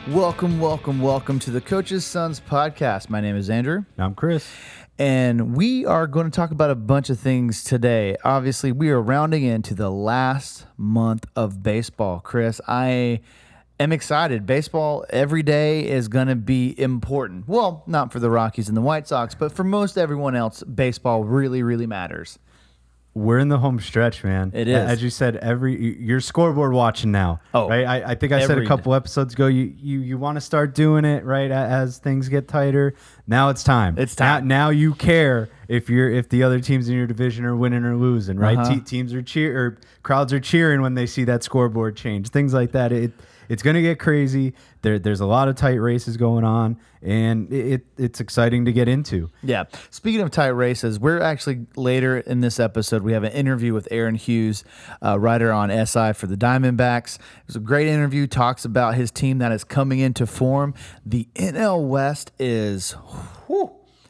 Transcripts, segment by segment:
Welcome to the Coach's Sons podcast. My name is Andrew. I'm Chris. And we are going to talk about a bunch of things today. Obviously, we are rounding into the last month of baseball. Chris, I am excited. Baseball every day is going to be important. Well, not for the Rockies and the White Sox, but for most everyone else, baseball really, really matters. We're in the home stretch, man. It is. As you said, you're scoreboard watching now. Oh, right? I think I said a couple episodes ago, you want to start doing it, right, as things get tighter. Now it's time. It's time. Now you care if the other teams in your division are winning or losing, right? Teams are crowds are cheering when they see that scoreboard change. Things like that. It's going to get crazy. There's a lot of tight races going on, and it's exciting to get into. Yeah. Speaking of tight races, we're actually later in this episode, we have an interview with Aaron Hughes, writer on SI for the Diamondbacks. It was a great interview, talks about his team that is coming into form. The NL West is...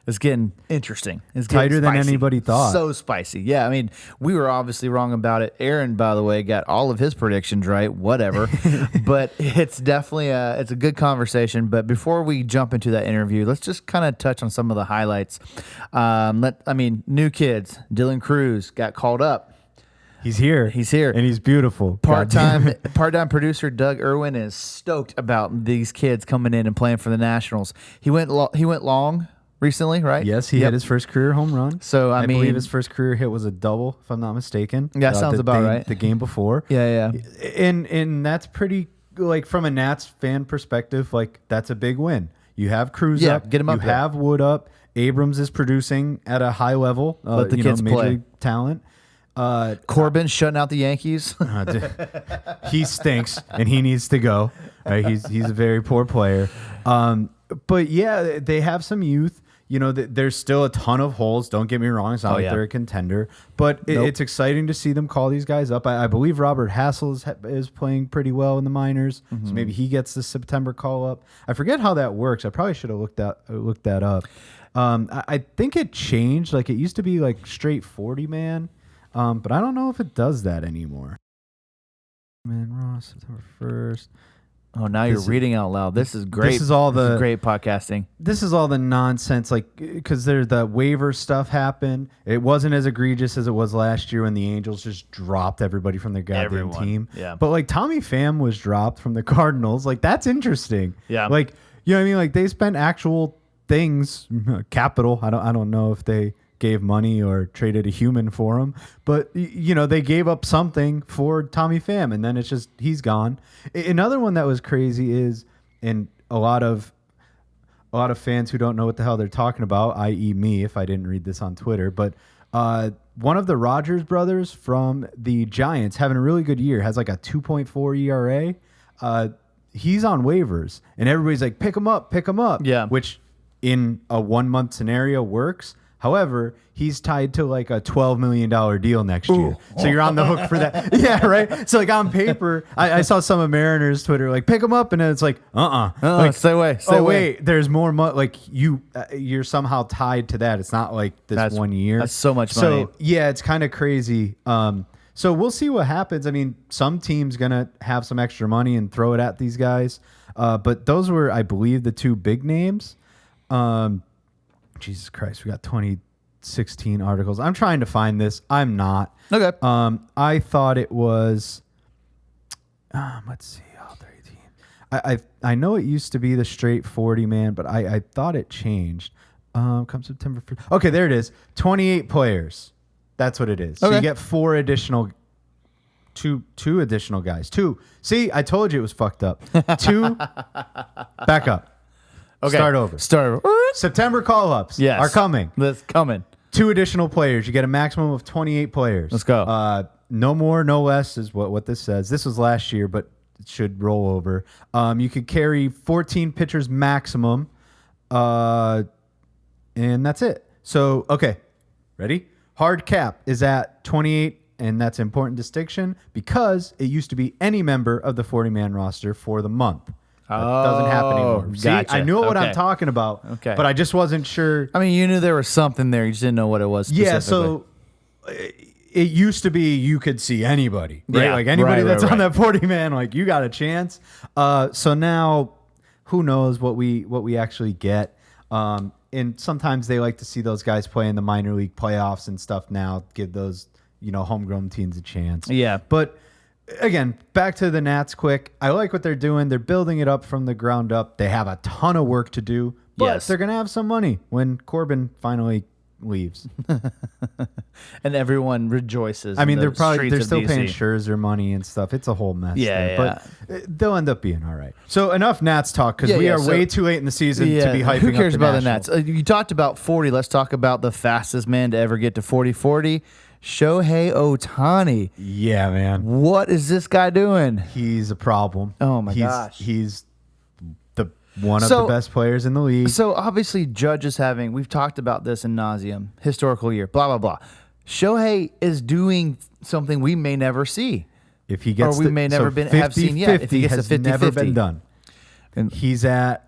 It's getting interesting. It's tighter than anybody thought. So spicy. Yeah, I mean, we were obviously wrong about it. Aaron, by the way, got all of his predictions right, whatever. But it's definitely it's a good conversation. But before we jump into that interview, let's just kind of touch on some of the highlights. New kids. Dylan Cruz got called up. He's here. And he's beautiful. Part-time producer Doug Irwin is stoked about these kids coming in and playing for the Nationals. He went long recently, right? Yes, he had his first career home run. So I mean, believe his first career hit was a double, if I'm not mistaken. Yeah, sounds about right. The game before. Yeah. And that's pretty, like, from a Nats fan perspective, like, that's a big win. You have Cruz up, get him up. You have Wood up. Abrams is producing at a high level. Let the kids major play. League talent. Corbin shutting out the Yankees. He stinks, and he needs to go. Right? He's a very poor player. But yeah, they have some youth. You know, there's still a ton of holes. Don't get me wrong. It's not they're a contender. But it's exciting to see them call these guys up. I believe Robert Hassel is playing pretty well in the minors. So maybe he gets the September call up. I forget how that works. I probably should have looked that up. I think it changed. Like, it used to be like straight 40-man. But I don't know if it does that anymore. Man, Ross, September 1st. Oh, now you're reading out loud. This is great. This is great podcasting. This is all the nonsense, like, because the waiver stuff happened. It wasn't as egregious as it was last year when the Angels just dropped everybody from their goddamn team. Yeah. But, like, Tommy Pham was dropped from the Cardinals. Like, that's interesting. Yeah. Like, you know what I mean? Like, they spent actual things, capital. I don't know if they gave money or traded a human for him, but you know, they gave up something for Tommy Pham, and then it's just he's gone. Another one that was crazy is, and a lot of fans who don't know what the hell they're talking about, i.e. me, if I didn't read this on Twitter, but one of the Rogers brothers from the Giants, having a really good year, has like a 2.4 ERA. He's on waivers, and everybody's like, pick him up. Yeah, which in a 1 month scenario works. However, he's tied to like a $12 million deal next year. So you're on the hook for that. Yeah, right? So like on paper, I saw some of Meh-riners Twitter like, pick him up. And then it's like, like, stay away. Wait, there's more money. Like you're somehow tied to that. It's not like this 1 year. That's so much money. So yeah, it's kind of crazy. So we'll see what happens. I mean, some team's going to have some extra money and throw it at these guys. But those were, I believe, the two big names. Jesus Christ, we got 2016 articles. I'm trying to find this. I'm not. Okay. I thought it was. Let's see. Oh, 13. I know it used to be the straight 40-man, but I thought it changed. Come September 1st. Okay, there it is. 28 players. That's what it is. Okay. So you get two additional guys. Two. See, I told you it was fucked up. Two. Back up. Okay. Start over. September call-ups are coming. That's coming. 2 additional players. You get a maximum of 28 players. Let's go. No more, no less is what this says. This was last year, but it should roll over. You could carry 14 pitchers maximum, and that's it. So, okay, ready? Hard cap is at 28, and that's an important distinction because it used to be any member of the 40-man roster for the month. That doesn't happen anymore. See, gotcha. I knew what I'm talking about, but I just wasn't sure. I mean, you knew there was something there. You just didn't know what it was specifically. Yeah, so it used to be you could see anybody, right? Yeah, like anybody right, that's right. on that 40-man, like you got a chance. So now who knows what we actually get. And sometimes they like to see those guys play in the minor league playoffs and stuff now, give those, homegrown teams a chance. Yeah. But again, back to the Nats quick. I like what they're doing. They're building it up from the ground up. They have a ton of work to do, but they're going to have some money when Corbin finally leaves. And everyone rejoices. I mean, they're still DC. paying Scherzer money and stuff. It's a whole mess. Yeah. But they'll end up being all right. So enough Nats talk because we are way too late in the season to be hyping Who cares up the about the Nationals. Nats? You talked about 40. Let's talk about the fastest man to ever get to 40-40. Shohei Ohtani. Yeah, man. What is this guy doing? He's a problem. Oh, my gosh. He's one of the best players in the league. So obviously Judge is having, we've talked about this in nauseum, historical year, blah, blah, blah. Shohei is doing something we may never see. If he gets, or we may never have seen yet. If he gets has to 50-50. never been done. And he's at,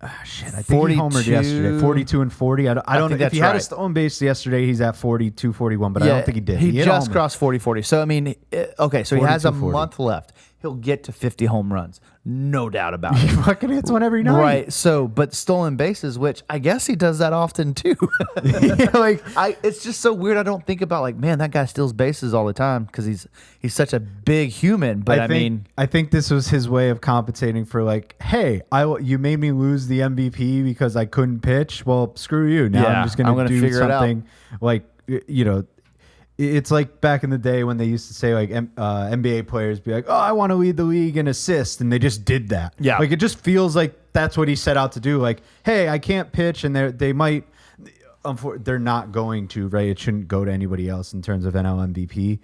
I think he homered yesterday, 42 and 40. I don't know if he had a stolen base yesterday. He's at 42, 41, but I don't think he did. He just crossed 40-40. So I mean, okay, so he has a month left. He'll get to 50 home runs, no doubt about it. He fucking hits one every night, right? So, but stolen bases, which I guess he does that often too. It's just so weird. I don't think about like, man, that guy steals bases all the time because he's such a big human. But I think this was his way of compensating for like, hey, you made me lose the MVP because I couldn't pitch. Well, screw you. Now I'm just going to do something like It's like back in the day when they used to say like NBA players be like, oh, I want to lead the league in assists. And they just did that. Yeah. Like it just feels like that's what he set out to do. Like, hey, I can't pitch. And they might, they're not going to, right? It shouldn't go to anybody else in terms of NL MVP.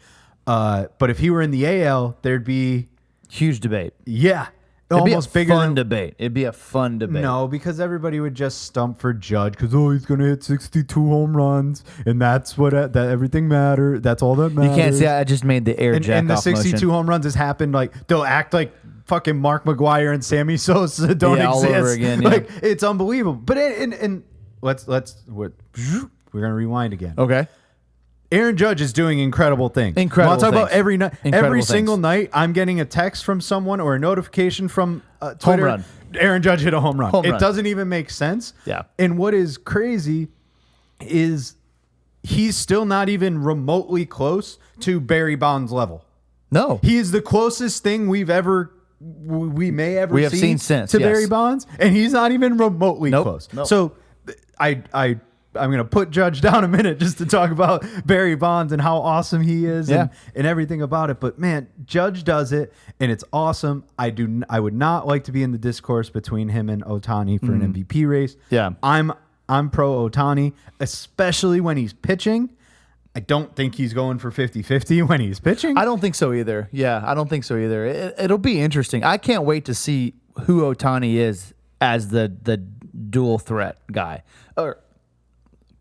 But if he were in the AL, there'd be huge debate. Yeah. It'd almost be a bigger fun debate. It'd be a fun debate. No, because everybody would just stump for Judge because he's gonna hit 62 home runs and that's what that everything matters. That's all that matters. You can't see. I just made the air jack and the off 62 motion. home runs has happened. Like they'll act like fucking Mark McGwire and Sammy Sosa don't exist. All over again. Yeah. Like it's unbelievable. But we're gonna rewind again. Okay. Aaron Judge is doing incredible things. Incredible. I'll talk about every night. Every things. single night, I'm getting a text from someone or a notification from Twitter. Home run. Aaron Judge hit a home run. Home run. Doesn't even make sense. Yeah. And what is crazy is he's still not even remotely close to Barry Bonds level. No. He is the closest thing we may ever have seen since, to yes. Barry Bonds, and he's not even remotely close. Nope. So I'm going to put Judge down a minute just to talk about Barry Bonds and how awesome he is and everything about it. But man, Judge does it and it's awesome. I would not like to be in the discourse between him and Ohtani for an MVP race. Yeah. I'm pro Ohtani, especially when he's pitching. I don't think he's going for 50-50 when he's pitching. I don't think so either. Yeah, I don't think so either. It'll be interesting. I can't wait to see who Ohtani is as the dual threat guy. Or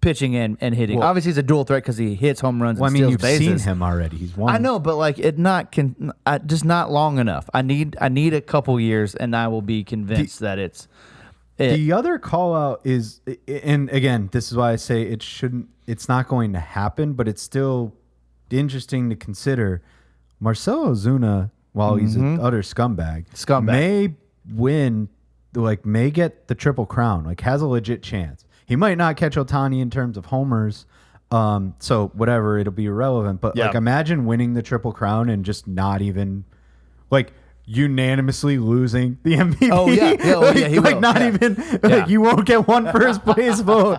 pitching and hitting. Well, obviously, he's a dual threat because he hits home runs and steals you've bases. seen him already. He's won. I know, but like just not long enough. I need a couple years, and I will be convinced that it's. The other call out is, and again, this is why I say it shouldn't. It's not going to happen, but it's still interesting to consider. Marcell Ozuna, while he's an utter scumbag, may win, may get the Triple Crown, has a legit chance. He might not catch Ohtani in terms of homers, so whatever, it'll be irrelevant. But imagine winning the Triple Crown and just not even unanimously losing the MVP. Oh yeah, he will. Not even you won't get one first place vote,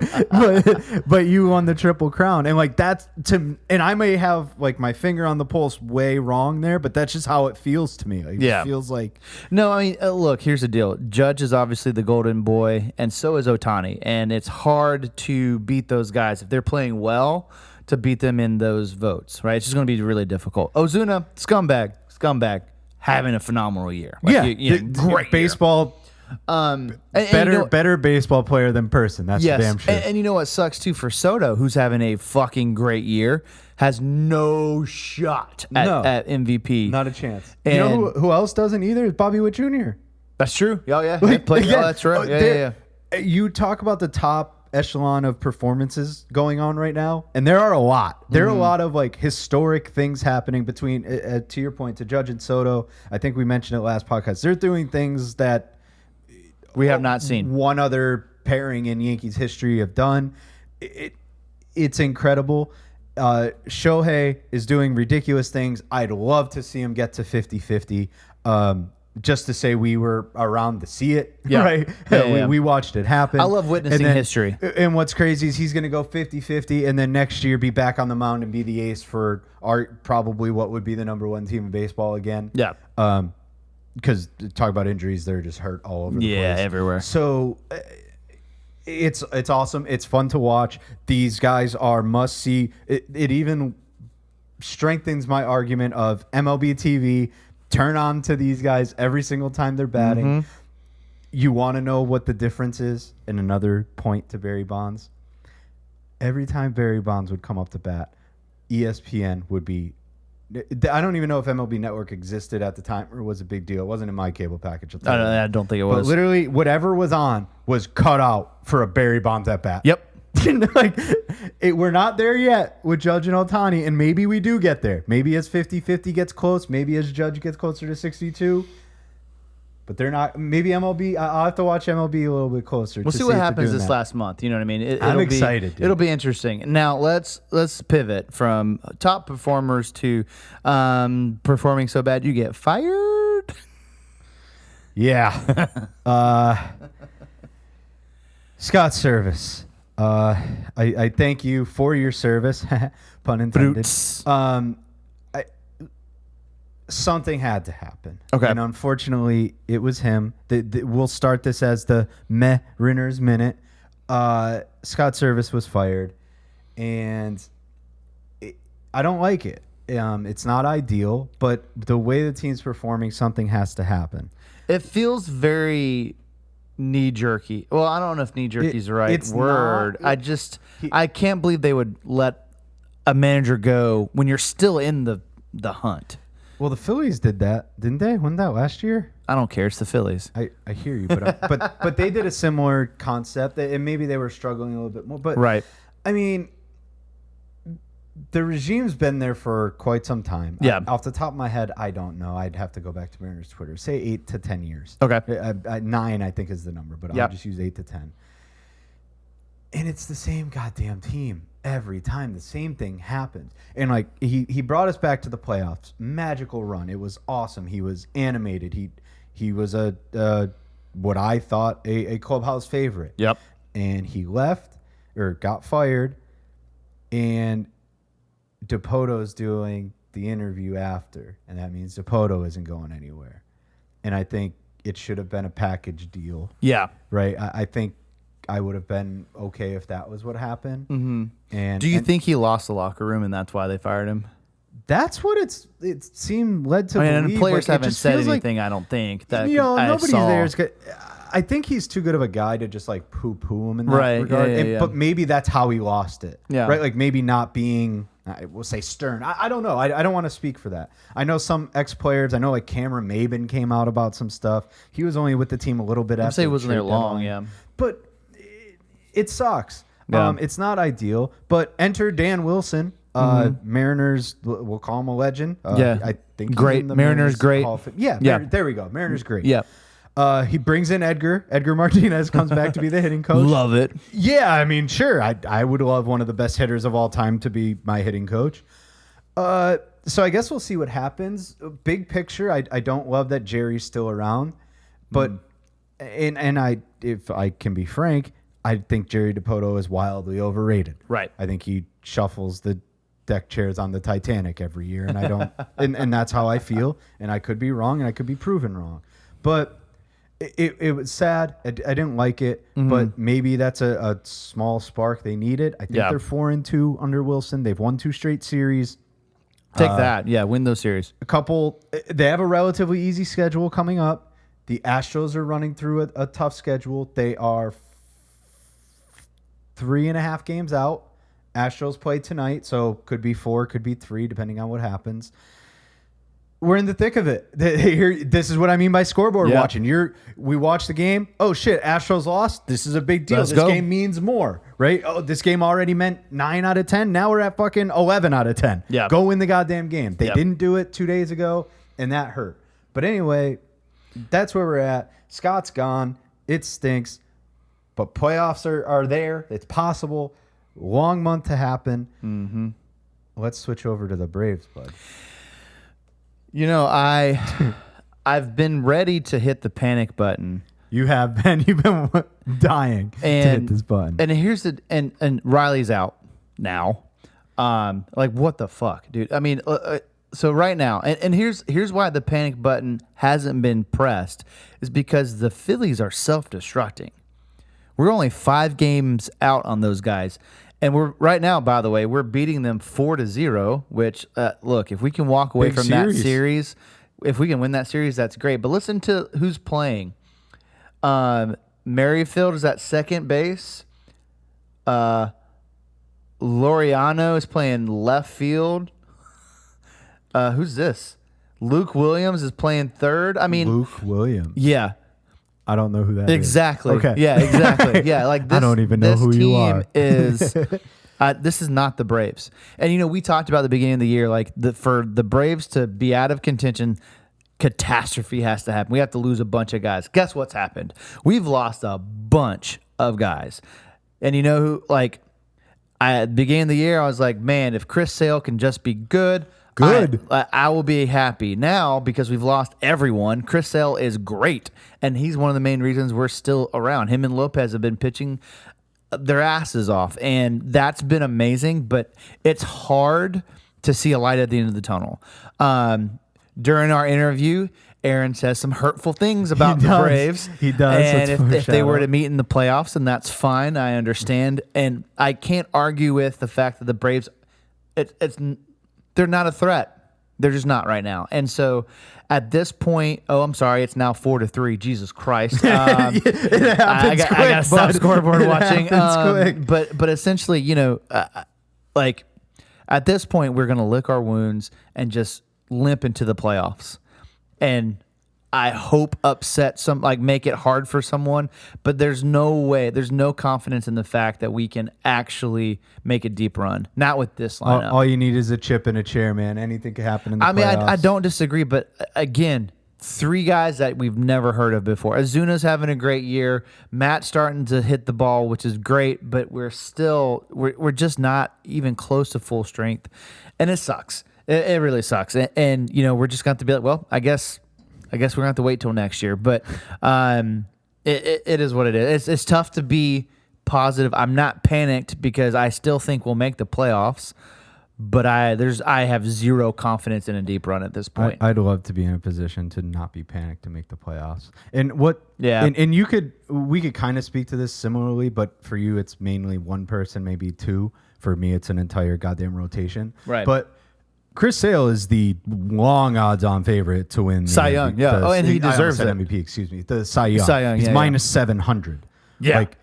but you won the Triple Crown, and that's and I may have my finger on the pulse way wrong there, but that's just how it feels to me. It feels like no. I mean, look, here's the deal. Judge is obviously the golden boy, and so is Ohtani, and it's hard to beat those guys if they're playing well. To beat them in those votes, right? It's just going to be really difficult. Ozuna, scumbag. Having a phenomenal year. Great baseball. Better baseball player than person. That's damn sure. And you know what sucks too for Soto, who's having a fucking great year, has no shot at MVP. Not a chance. And you know who else doesn't either? Is Bobby Witt Jr. That's true. Oh yeah, that's right. Yeah. You talk about the top echelon of performances going on right now, and there are a lot. There are a lot of historic things happening between, to your point, to Judge and Soto. I think we mentioned it last podcast. They're doing things that We have not seen one other pairing in Yankees history have done. It's incredible. Shohei is doing ridiculous things. I'd love to see him get to 50-50. Just to say we were around to see it, right? We watched it happen. I love witnessing history. And what's crazy is he's going to go 50-50 and then next year be back on the mound and be the ace for probably what would be the number one team in baseball again. Yeah. Because talk about injuries, they're just hurt all over the place. Yeah, everywhere. So it's awesome. It's fun to watch. These guys are must see. It even strengthens my argument of MLB TV. Turn on to these guys every single time they're batting. Mm-hmm. You want to know what the difference is? And another point to Barry Bonds. Every time Barry Bonds would come up to bat, ESPN would be... I don't even know if MLB Network existed at the time or was a big deal. It wasn't in my cable package. I don't think it was. But literally, whatever was on was cut out for a Barry Bonds at bat. Yep. We're not there yet with Judge and Ohtani, and maybe we do get there. Maybe as 50-50 gets close, maybe as Judge gets closer to 62. But they're not. Maybe MLB. I'll have to watch MLB a little bit closer. We'll see what happens this last month. You know what I mean? I'm excited. It'll be interesting. Now let's pivot from top performers to performing so bad you get fired. Yeah. Scott Service. I thank you for your service, pun intended. Something had to happen. Okay. And unfortunately, it was him. We'll start this as the Meh-riners minute. Scott Service was fired, and I don't like it. It's not ideal, but the way the team's performing, something has to happen. It feels very... knee-jerky. Well, I don't know if knee-jerky is the right word. I can't believe they would let a manager go when you're still in the hunt. Well, the Phillies did that, didn't they? Wasn't that last year? I don't care. It's the Phillies. I hear you, but they did a similar concept, and maybe they were struggling a little bit more. But right. I mean, the regime's been there for quite some time. Yeah. Off the top of my head, I don't know. I'd have to go back to Mariners Twitter. Say 8 to 10 years. Okay. 9, I think, is the number, but I'll just use 8 to 10. And it's the same goddamn team every time. The same thing happens. And like he brought us back to the playoffs. Magical run. It was awesome. He was animated. He was a what I thought a clubhouse favorite. Yep. And he left or got fired, and DePoto's doing the interview after, and that means DePoto isn't going anywhere. And I think it should have been a package deal. Yeah. Right? I think I would have been okay if that was what happened. Mm-hmm. And do you think he lost the locker room and that's why they fired him? That's what it seemed led to believe. And players like, haven't said anything, I don't think. That nobody's there is good. I think he's too good of a guy to just like poo-poo him in that regard. Yeah. But maybe that's how he lost it. Yeah. Right? Like maybe not being... we'll say stern. I don't know. I don't want to speak for that. I know some ex-players. I know like Cameron Maben came out about some stuff. He was only with the team a little bit after. I'd say he wasn't there long, yeah. But it sucks. Yeah. It's not ideal. But enter Dan Wilson. Mariners, we'll call him a legend. I think great. Mariners great. Yeah, there we go. Mariners great. Yeah. He brings in Edgar. Edgar Martinez comes back to be the hitting coach. Love it. Yeah, I mean, sure. I would love one of the best hitters of all time to be my hitting coach. So I guess we'll see what happens. Big picture, I don't love that Jerry's still around. But if I can be frank, I think Jerry DePoto is wildly overrated. Right. I think he shuffles the deck chairs on the Titanic every year, and I don't and that's how I feel. And I could be wrong, and I could be proven wrong. But it was sad. I didn't like it, but maybe that's a small spark they needed. I think they're 4-2 under Wilson. They've won 2 straight series. Take that. Yeah, win those series. They have a relatively easy schedule coming up. The Astros are running through a tough schedule. They are 3.5 games out. Astros play tonight, so could be 4, could be 3, depending on what happens. We're in the thick of it. This is what I mean by scoreboard watching. We watch the game. Oh, shit, Astros lost. This is a big deal. This game means more, right? Oh, this game already meant 9 out of 10. Now we're at fucking 11 out of 10. Yeah. Go win the goddamn game. They didn't do it 2 days ago, and that hurt. But anyway, that's where we're at. Scott's gone. It stinks. But playoffs are there. It's possible. Long month to happen. Mm-hmm. Let's switch over to the Braves, bud. You know, I've been ready to hit the panic button. You have been. You've been dying to hit this button. And here's and Riley's out now. Like, what the fuck, dude? I mean, so right now, and here's why the panic button hasn't been pressed is because the Phillies are self-destructing. We're only 5 games out on those guys. And we're right now, by the way, we're beating them 4-0, which, look, if we can walk away from that series, if we can win that series, that's great. But listen to who's playing. Merrifield is at second base. Laureano is playing left field. Who's this? Luke Williams is playing third. I mean, Luke Williams. Yeah. I don't know who that is. Exactly. Okay. Yeah, exactly. Yeah, like this, I don't even know who you are. This is not the Braves. And, you know, we talked about at the beginning of the year, like, for the Braves to be out of contention, catastrophe has to happen. We have to lose a bunch of guys. Guess what's happened? We've lost a bunch of guys. And you know who, like, at the beginning of the year, I was like, man, if Chris Sale can just be good, I will be happy. Now, because we've lost everyone, Chris Sale is great, and he's one of the main reasons we're still around. Him and Lopez have been pitching their asses off, and that's been amazing, but it's hard to see a light at the end of the tunnel. During our interview, Aaron says some hurtful things about the Braves. He does. And if they were to meet in the playoffs, then that's fine. I understand. And I can't argue with the fact that the Braves, they're not a threat. They're just not right now. And so at this point, I'm sorry, it's now 4-3. Jesus Christ. It happens quick, I got to stop scoreboard watching. Quick. But essentially, you know, like at this point, we're going to lick our wounds and just limp into the playoffs. And I hope make it hard for someone, but there's no way, there's no confidence in the fact that we can actually make a deep run. Not with this lineup. All you need is a chip and a chair, man. Anything can happen in the playoffs. I don't disagree, but again, 3 guys that we've never heard of before. Azuna's having a great year. Matt's starting to hit the ball, which is great, but we're just not even close to full strength, and it sucks. It really sucks. And you know, we're just going to have to be like, well, I guess we're going to have to wait till next year. But it is what it is. It's tough to be positive. I'm not panicked because I still think we'll make the playoffs. But I have zero confidence in a deep run at this point. I'd love to be in a position to not be panicked to make the playoffs. And what? Yeah. And we could kind of speak to this similarly, but for you, it's mainly one person, maybe 2. For me, it's an entire goddamn rotation. Right. But Chris Sale is the long odds-on favorite to win the Cy Young. Yeah. And he deserves it. MVP. Excuse me. The Cy Young. Cy Young. He's yeah, minus 700. Yeah. Like,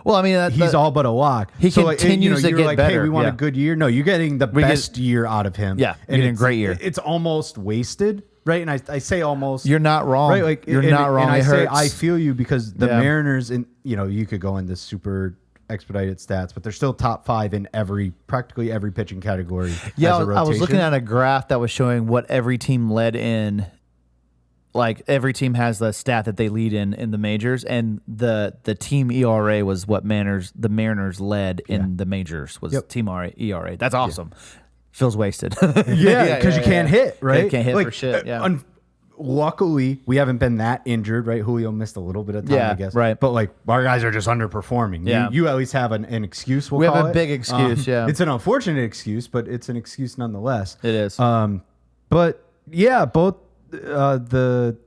well, I mean, he's all but a lock. He continues to get better. Hey, we want a good year. No, you're getting the best year out of him. Yeah, and getting a great year. It's almost wasted, right? And I say almost. You're not wrong. Right? Like you're not wrong. And I hurts. I feel you because the Mariners, and you could go into super expedited stats, but they're still top 5 in practically every pitching category. Yeah, I was looking at a graph that was showing what every team led in. Like every team has the stat that they lead in the majors, and the team ERA was what the Mariners led in the majors was team ERA. That's awesome. Feels wasted. Yeah, because you can't hit, right? You can't hit for shit. Yeah. Luckily, we haven't been that injured, right? Julio missed a little bit of time, I guess. Right. But like our guys are just underperforming. Yeah. You at least have an excuse. We have a big excuse. It's an unfortunate excuse, but it's an excuse nonetheless. It is. But yeah, both the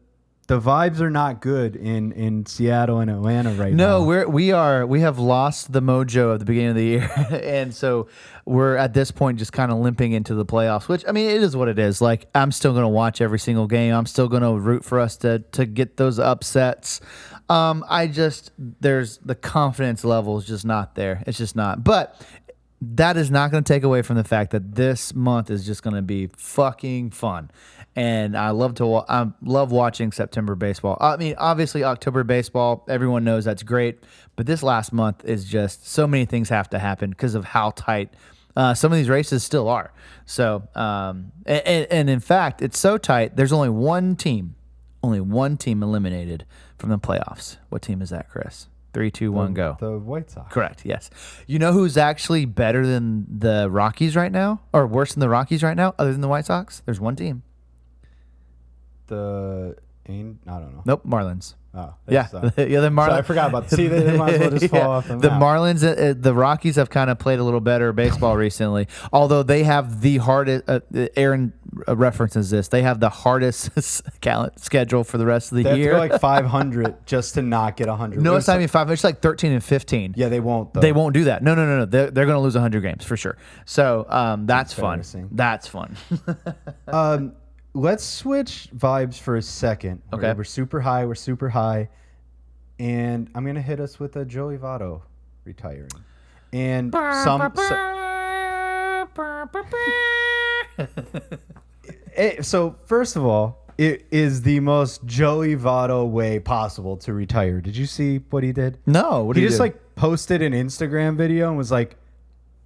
vibes are not good in Seattle and Atlanta right now. No, we have lost the mojo at the beginning of the year, and so we're at this point just kind of limping into the playoffs. Which I mean, it is what it is. Like I'm still going to watch every single game. I'm still going to root for us to get those upsets. There's the confidence level is just not there. It's just not. But that is not going to take away from the fact that this month is just going to be fucking fun. And I love watching September baseball. I mean, obviously October baseball, everyone knows that's great, but this last month is just so many things have to happen because of how tight some of these races still are. So, and in fact, it's so tight. There's only one team only one team eliminated from the playoffs. What team is that, Chris? 3, 2, 1, go. The White Sox. Correct, yes. You know who's actually better than the Rockies right now? Or worse than the Rockies right now, other than the White Sox? There's one team. I don't know. Nope, Marlins. Oh, Yeah, yeah. The Marlins. So I forgot about. See, they might as well just fall off the The map. Marlins, the Rockies have kind of played a little better baseball recently. Although they have the hardest. Aaron references this. They have the hardest schedule for the rest of the They have to year. go like 500 just to not get 100. No, it's not even 5. It's like 13 and 15. Yeah, they won't. Though. They won't do that. No. They're going to lose 100 games for sure. So that's fun. embarrassing. That's fun. Let's switch vibes for a second. Okay. We're super high. We're super high. And I'm going to hit us with a Joey Votto retiring. And so first of all, it is the most Joey Votto way possible to retire. Did you see what he did? No. What He did just do? like posted an Instagram video and was like,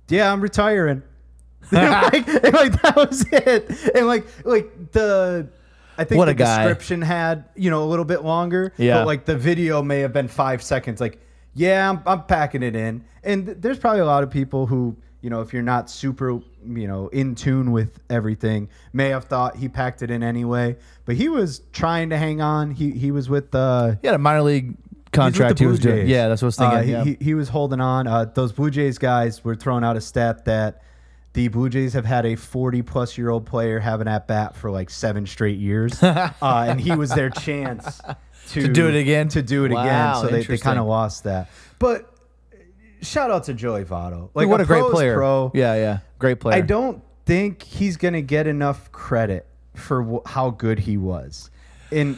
"Yeah, I'm retiring." and that was it. And I think What the a guy. description had, a little bit longer. Yeah. But like the video may have been 5 seconds. Like, yeah, I'm packing it in. And there's probably a lot of people who, if you're not super, in tune with everything, may have thought he packed it in anyway. But he was trying to hang on. He was with the. He had a minor league contract he was doing. Jays. Yeah, that's what I was thinking. Yeah. He was holding on. Those Blue Jays guys were throwing out a stat that the Blue Jays have had a 40-plus-year-old player have an at-bat for like 7 straight years. And he was their chance to do it again? To do it Wow, again. So they interesting. kind of lost that. But shout out to Joey Votto. Like, what a great pro's player. Pro. Yeah. Great player. I don't think he's going to get enough credit for how good he was. No.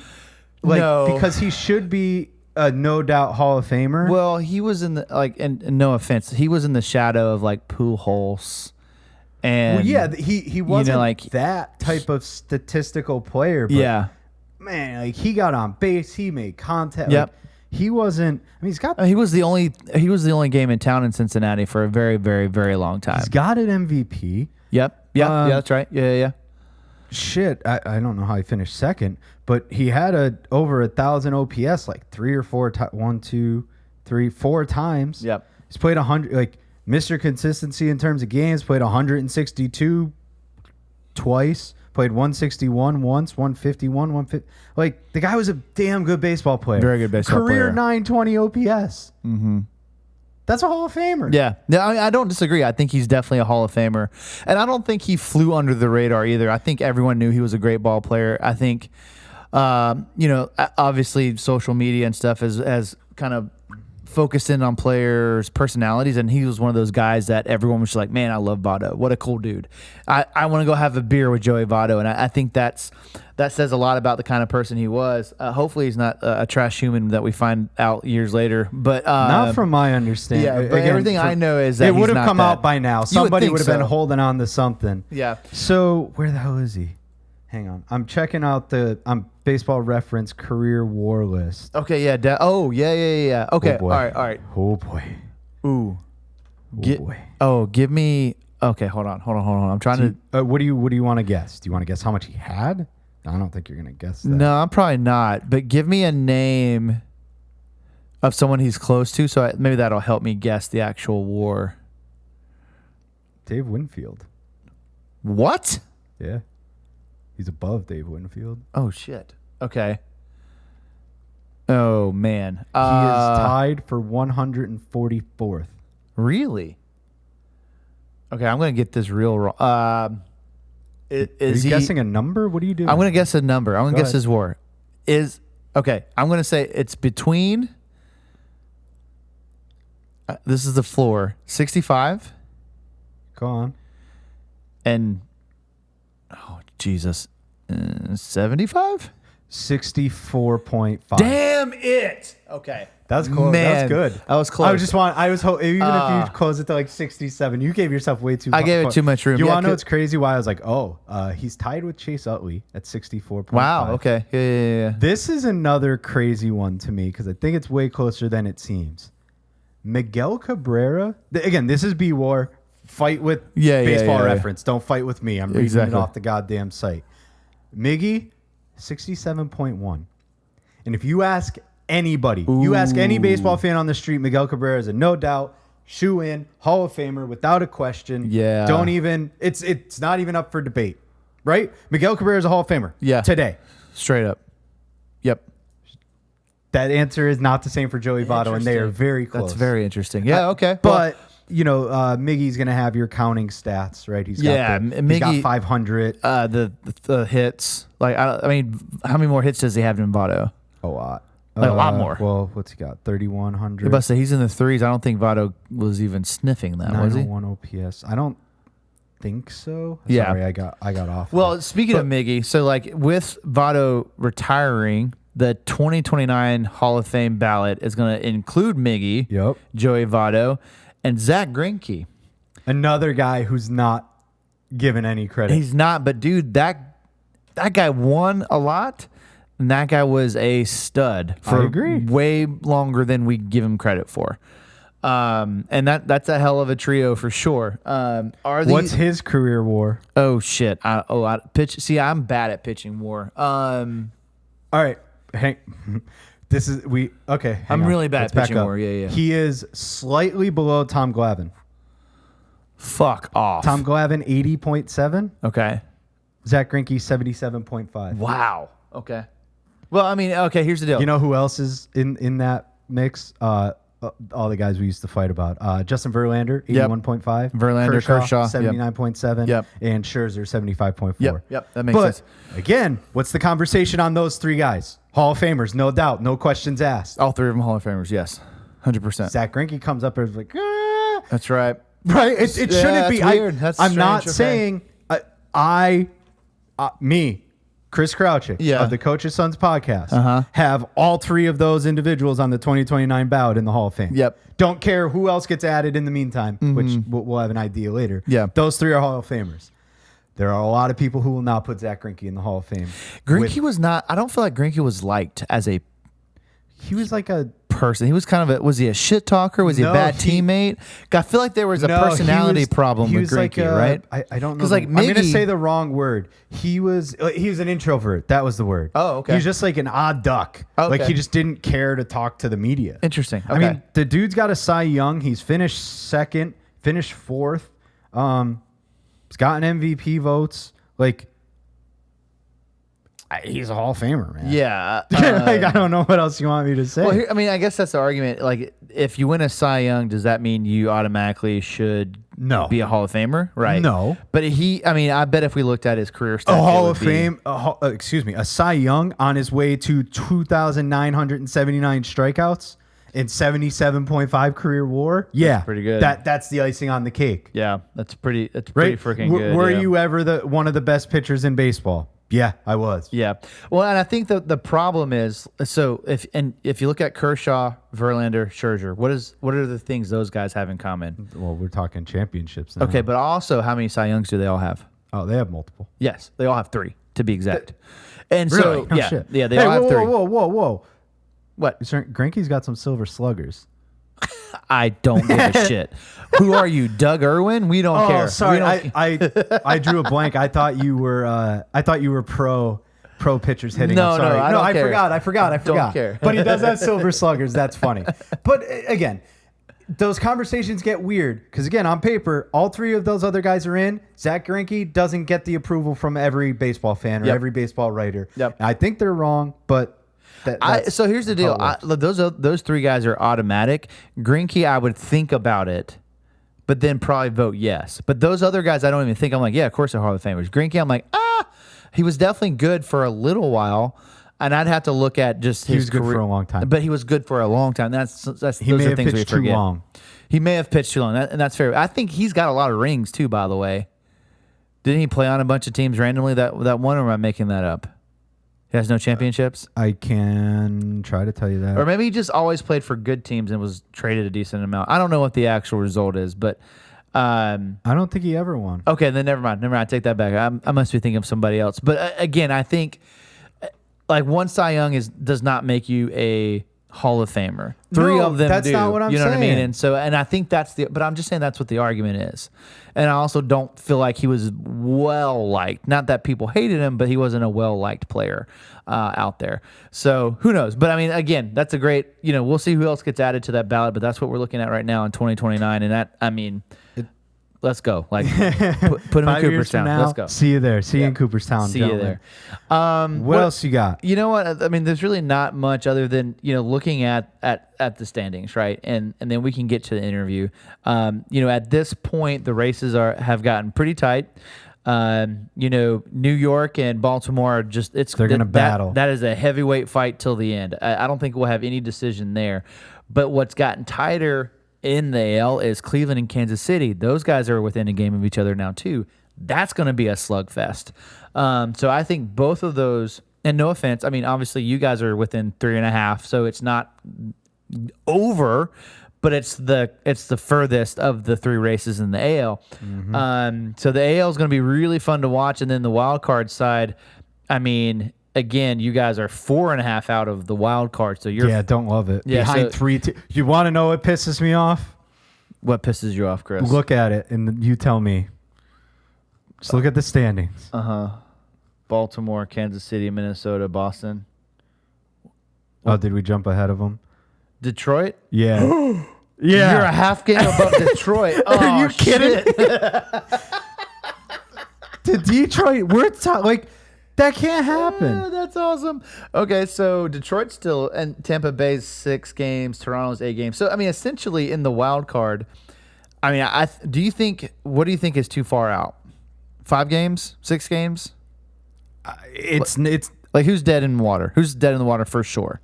Because he should be a no doubt Hall of Famer. Well, he was in the and no offense, he was in the shadow of like Pujols. And he wasn't like that type of statistical player. But yeah. man, like he got on base, he made contact. Yep. Like, he wasn't. I mean, he's got. He was the only game in town in Cincinnati for a very, very, very long time. He's got an MVP. Yep. Yeah. Yeah. That's right. Yeah. Shit, I don't know how he finished second, but he had over 1,000 OPS like 3 or 4 4 times. Yep. He's played 100. Like Mr. Consistency in terms of games, played 162 twice. Played 161 once, 151, 150. Like, the guy was a damn good baseball player. Very good baseball player. Career 920 OPS. Mm-hmm. That's a Hall of Famer. Yeah. I don't disagree. I think he's definitely a Hall of Famer. And I don't think he flew under the radar either. I think everyone knew he was a great ball player. I think, obviously social media and stuff has kind of focused in on players' personalities, and he was one of those guys that everyone was just like, man, I love Votto. What a cool dude. I want to go have a beer with Joey Votto, and I think that says a lot about the kind of person he was. Hopefully he's not a trash human that we find out years later. But not from my understanding. Yeah, but everything I know is that it would he's have not come that. out by now. You Somebody would would think have been so. holding on to something. Yeah. So where the hell is he? Hang on. I'm checking out the Baseball Reference career WAR list. Okay, yeah. Yeah. Okay, Oh, boy. all right. Oh boy. Ooh. Boy. Give me. Okay, hold on. I'm trying to. What do you want to guess? Do you want to guess how much he had? I don't think you're gonna guess that. No, I'm probably not. But give me a name of someone he's close to, so maybe that'll help me guess the actual war. Dave Winfield. What? Yeah. He's above Dave Winfield. Oh shit. Okay. Oh man. He is tied for 144th. Really? Okay, I'm gonna get this real wrong. Are you guessing a number? What are you doing? I'm gonna guess a number. I'm gonna Go guess ahead. his war. Okay. I'm gonna say it's between. This is the floor. 65 Go on. and Jesus, 75. 64.5. Damn it. Okay. That's close. Man, That's good. that was close. Even if you close it to like 67, you gave yourself way too. I gave it too much room. You Yeah, want to know what's crazy? Why I was like, he's tied with Chase Utley at 64.5. Wow. Okay. Yeah. This is another crazy one to me because I think it's way closer than it seems. Miguel Cabrera. Again, this is B-War. Fight with Baseball Reference. Don't fight with me. I'm reading it Exactly. off the goddamn site. Miggy, 67.1. And if you ask anybody, you ask any baseball fan on the street, Miguel Cabrera is a no doubt shoe in Hall of Famer without a question. Yeah. Don't even, it's not even up for debate, right? Miguel Cabrera is a Hall of Famer. Yeah. Today. Straight up. Yep. That answer is not the same for Joey Votto, and they are very close. That's very interesting. Yeah, okay. But, Miggy's going to have your counting stats, right? He's got he's got 500. The hits. Like, I mean, how many more hits does he have than Votto? A lot. Like, a lot more. Well, what's he got? 3,100. I must say he's in the threes. I don't think Votto was even sniffing that, was he? 901 OPS. I don't think so. Yeah. Sorry, I got off. Well, speaking of Miggy, so like with Votto retiring, the 2029 Hall of Fame ballot is going to include Miggy, Yep. Joey Votto, and Zach Greinke. Another guy who's not given any credit. He's not, but dude, that guy won a lot, and that guy was a stud for I agree. way longer than we give him credit for. And that's a hell of a trio for sure. What's his career WAR? Oh shit! Pitch. See, I'm bad at pitching WAR. All right, Hank. I'm really bad at pitching WAR. Yeah. He is slightly below Tom Glavine. Fuck off. Tom Glavine 80.7. Okay. Zach Greinke 77.5. Wow. Okay. Well, I mean, okay. Here's the deal. You know who else is in that mix? All the guys we used to fight about. Justin Verlander, 81.5. Verlander, Kershaw, 79.7. Yep. And Scherzer, 75.4. Yep. That makes sense. Again, what's the conversation on those three guys? Hall of Famers, no doubt. No questions asked. All three of them Hall of Famers. Yes. 100%. Zach Greinke comes up and is like, That's right. right? It shouldn't be. Weird. That's I'm strange. not Okay. saying me, Chris Crouchick of the Coach's Sons podcast, have all three of those individuals on the 2029 ballot in the Hall of Fame. Yep. Don't care who else gets added in the meantime, which we'll have an idea later. Yeah. Those three are Hall of Famers. There are a lot of people who will not put Zach Greinke in the Hall of Fame. Greinke was not. I don't feel like Greinke was liked as a He was like a person. He was kind of was he a shit talker? Was he a bad teammate? I feel like there was a personality problem with Greinke, right? I don't know. Because like I'm going to Miggy, say the wrong word. He was an introvert. That was the word. Oh, okay. He was just like an odd duck. Okay. Like he just didn't care to talk to the media. Interesting. Okay. I mean, the dude's got a Cy Young. He's finished second, finished fourth. He's gotten MVP votes. Like, he's a Hall of Famer, man. yeah. Like, I don't know what else you want me to say. Well, I mean, I guess that's the argument. Like, if you win a Cy Young, does that mean you automatically should be a Hall of Famer? Right. No. But I bet if we looked at his career stats, a Hall of Fame, a Cy Young on his way to 2,979 strikeouts and 77.5 career WAR. Yeah, that's pretty good. That's the icing on the cake. Yeah, that's pretty Right? freaking good. Were yeah. you ever one of the best pitchers in baseball? Yeah, I was. Yeah. Well, and I think the problem is, so if you look at Kershaw, Verlander, Scherzer, what are the things those guys have in common? Well, we're talking championships now. Okay, but also how many Cy Youngs do they all have? Oh, they have multiple. Yes, they all have 3 to be exact. And Really? so No shit. they all have 3. Whoa. What? Greinke's got some silver sluggers. I don't give a shit. Who are you, Doug Irwin? We don't care. Oh, sorry. We don't I drew a blank. I thought you were pro pitchers hitting. No, I'm sorry. no, I don't care. I forgot. Don't care. But he does have silver sluggers. That's funny. But again, those conversations get weird because again, on paper, all 3 of those other guys are in. Zach Greinke doesn't get the approval from every baseball fan or every baseball writer. Yep. I think they're wrong, but. So here's the deal. Those 3 guys are automatic. Greinke, I would think about it, but then probably vote yes. But those other guys, I don't even think. I'm like, yeah, of course they're Hall of Famers. Greinke, I'm like, he was definitely good for a little while, and I'd have to look at just his He was good career. for a long time. But he was good for a long time. Those He may are have things we pitched too forget. long. He may have pitched too long, and that's fair. I think he's got a lot of rings too. By the way, didn't he play on a bunch of teams randomly that one, or am I making that up? He has no championships? I can try to tell you that. Or maybe he just always played for good teams and was traded a decent amount. I don't know what the actual result is, but I don't think he ever won. okay, then never mind. Take that back. I must be thinking of somebody else. But again, I think like one Cy Young does not make you a Hall of Famer. Three of them that's do. not what I'm you know what I mean? saying. And I think but I'm just saying that's what the argument is. And I also don't feel like he was well liked. Not that people hated him, but he wasn't a well liked player out there. So who knows? But I mean, again, that's a great. We'll see who else gets added to that ballot. But that's what we're looking at right now in 2029. And that, I mean. Let's go. Like, put him in Cooperstown. Let's go. See you there. See you in Cooperstown. See gentlemen. you there. What else you got? You know what? I mean, there's really not much other than looking at the standings, right? And then we can get to the interview. At this point, the races have gotten pretty tight. New York and Baltimore are just they're going to battle. That is a heavyweight fight till the end. I don't think we'll have any decision there. But what's gotten tighter in the AL is Cleveland and Kansas City. Those guys are within a game of each other now too. That's going to be a slugfest. So I think both of those, and no offense, I mean, obviously you guys are within 3.5, so it's not over, but it's the furthest of the three races in the AL. Mm-hmm. So the AL is going to be really fun to watch. And then the wild card side, I mean, again, you guys are 4.5 out of the wild card, so you're don't love it. Yeah, behind three. You want to know what pisses me off? What pisses you off, Chris? Look at it and you tell me. Just look at the standings. Baltimore, Kansas City, Minnesota, Boston. Oh, did we jump ahead of them? Detroit? Yeah. Yeah. You're a half game above Detroit. Are you kidding? To Detroit, we're that can't happen. Yeah, that's awesome. Okay, so Detroit's still, and Tampa Bay's 6 games, Toronto's 8 games. So I mean, essentially in the wild card, I mean, what do you think is too far out? 5 games, 6 games? It's like who's dead in the water? Who's dead in the water for sure?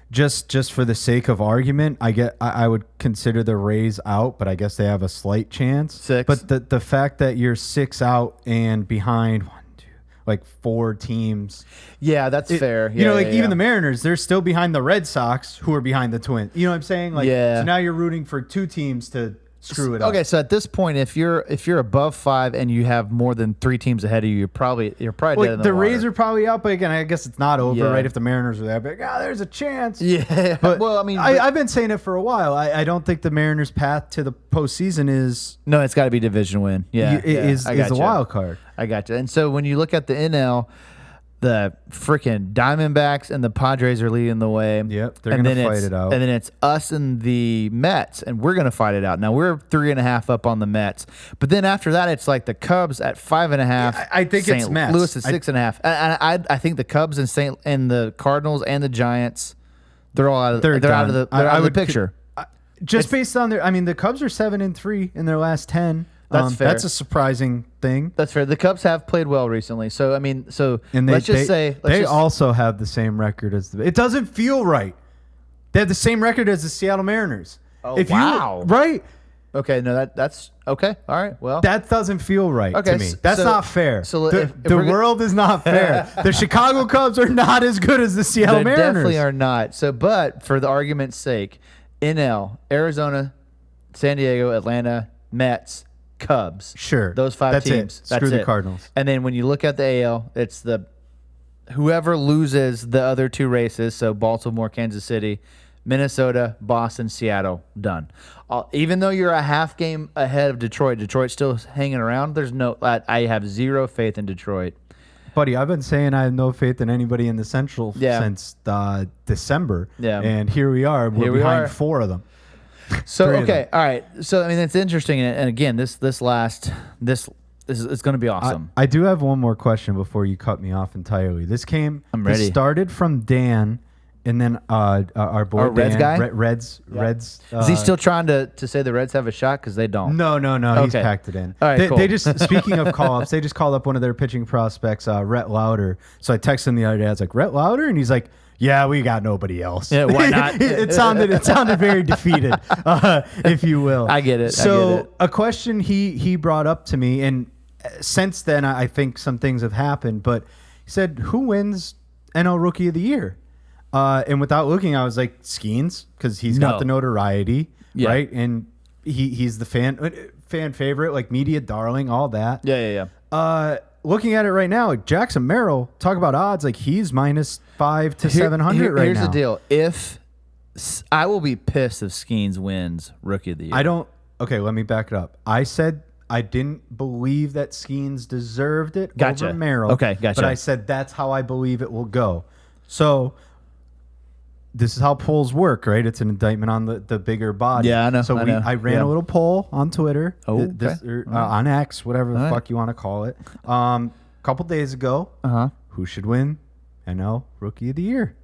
Just for the sake of argument, I would consider the Rays out, but I guess they have a slight chance. 6. But the fact that you're 6 out and behind 4 teams. Yeah, that's fair. Yeah, even the Mariners, they're still behind the Red Sox, who are behind the Twins. You know what I'm saying? So now you're rooting for 2 teams to screw it up. Okay, so at this point, if you're above 5 and you have more than 3 teams ahead of you, you're probably dead in the water. Rays are probably out, but again, I guess it's not over, right? If the Mariners are there, but there's a chance. Yeah, but well, I mean, I've been saying it for a while. I don't think the Mariners' path to the postseason is it's got to be division win. Is the wild card. I got you. And so when you look at the NL, the freaking Diamondbacks and the Padres are leading the way. Yep, they're going to fight it out. And then it's us and the Mets, and we're going to fight it out. Now, we're 3.5 up on the Mets. But then after that, it's like the Cubs at 5.5. I think it's Mets. Louis at 6.5. And I think the Cubs and the Cardinals and the Giants, they're all out of the picture. Based on the Cubs are 7-3 in their last 10. That's fair. That's a surprising thing. That's fair. The Cubs have played well recently. So, I mean, let's just say... They also have the same record as it doesn't feel right. They have the same record as the Seattle Mariners. Oh, wow. Right? Okay, no, that's... Okay, all right, well... That doesn't feel right to me. That's not fair. So the world is not fair. The Chicago Cubs are not as good as the Seattle Mariners. They definitely are not. So, but for the argument's sake, NL, Arizona, San Diego, Atlanta, Mets... Cubs. Sure. Those 5 teams. Screw the Cardinals. And then when you look at the AL, it's whoever loses the other 2 races, so Baltimore, Kansas City, Minnesota, Boston, Seattle, done. Even though you're a half game ahead of Detroit's still hanging around. I have zero faith in Detroit. Buddy, I've been saying I have no faith in anybody in the Central since December. Yeah. And here we are. We're behind 4 of them. So okay, all right. So I mean, it's interesting, and again, this is going to be awesome. I do have one more question before you cut me off entirely. I'm ready. This started from Dan, and then our boy our Reds Dan, guy. Reds. Is he still trying to say the Reds have a shot because they don't? No. Okay. He's packed it in. All right, cool. They just speaking of call-ups, they just called up one of their pitching prospects, Rhett Lauder. So I texted him the other day. I was like, Rhett Lauder, and he's like, yeah, we got nobody else. Yeah, why not? it sounded very defeated, if you will. I get it. So a question he brought up to me, and since then I think some things have happened, but he said, who wins NL Rookie of the Year? And without looking, I was like, Skeens, because he's got the notoriety, right? And he's the fan favorite, like media darling, all that. Yeah. looking at it right now, like Jackson Merrill, talk about odds, like he's minus 500 to 700 right here's now. Here's the deal. If I will be pissed if Skeens wins Rookie of the Year. Okay, let me back it up. I said I didn't believe that Skeens deserved it over Merrill. Okay, gotcha. But I said that's how I believe it will go. So this is how polls work, right? It's an indictment on the bigger body. Yeah, I know. So I ran a little poll on Twitter, on X, whatever the fuck you want to call it. A couple days ago, who should win? Rookie of the Year,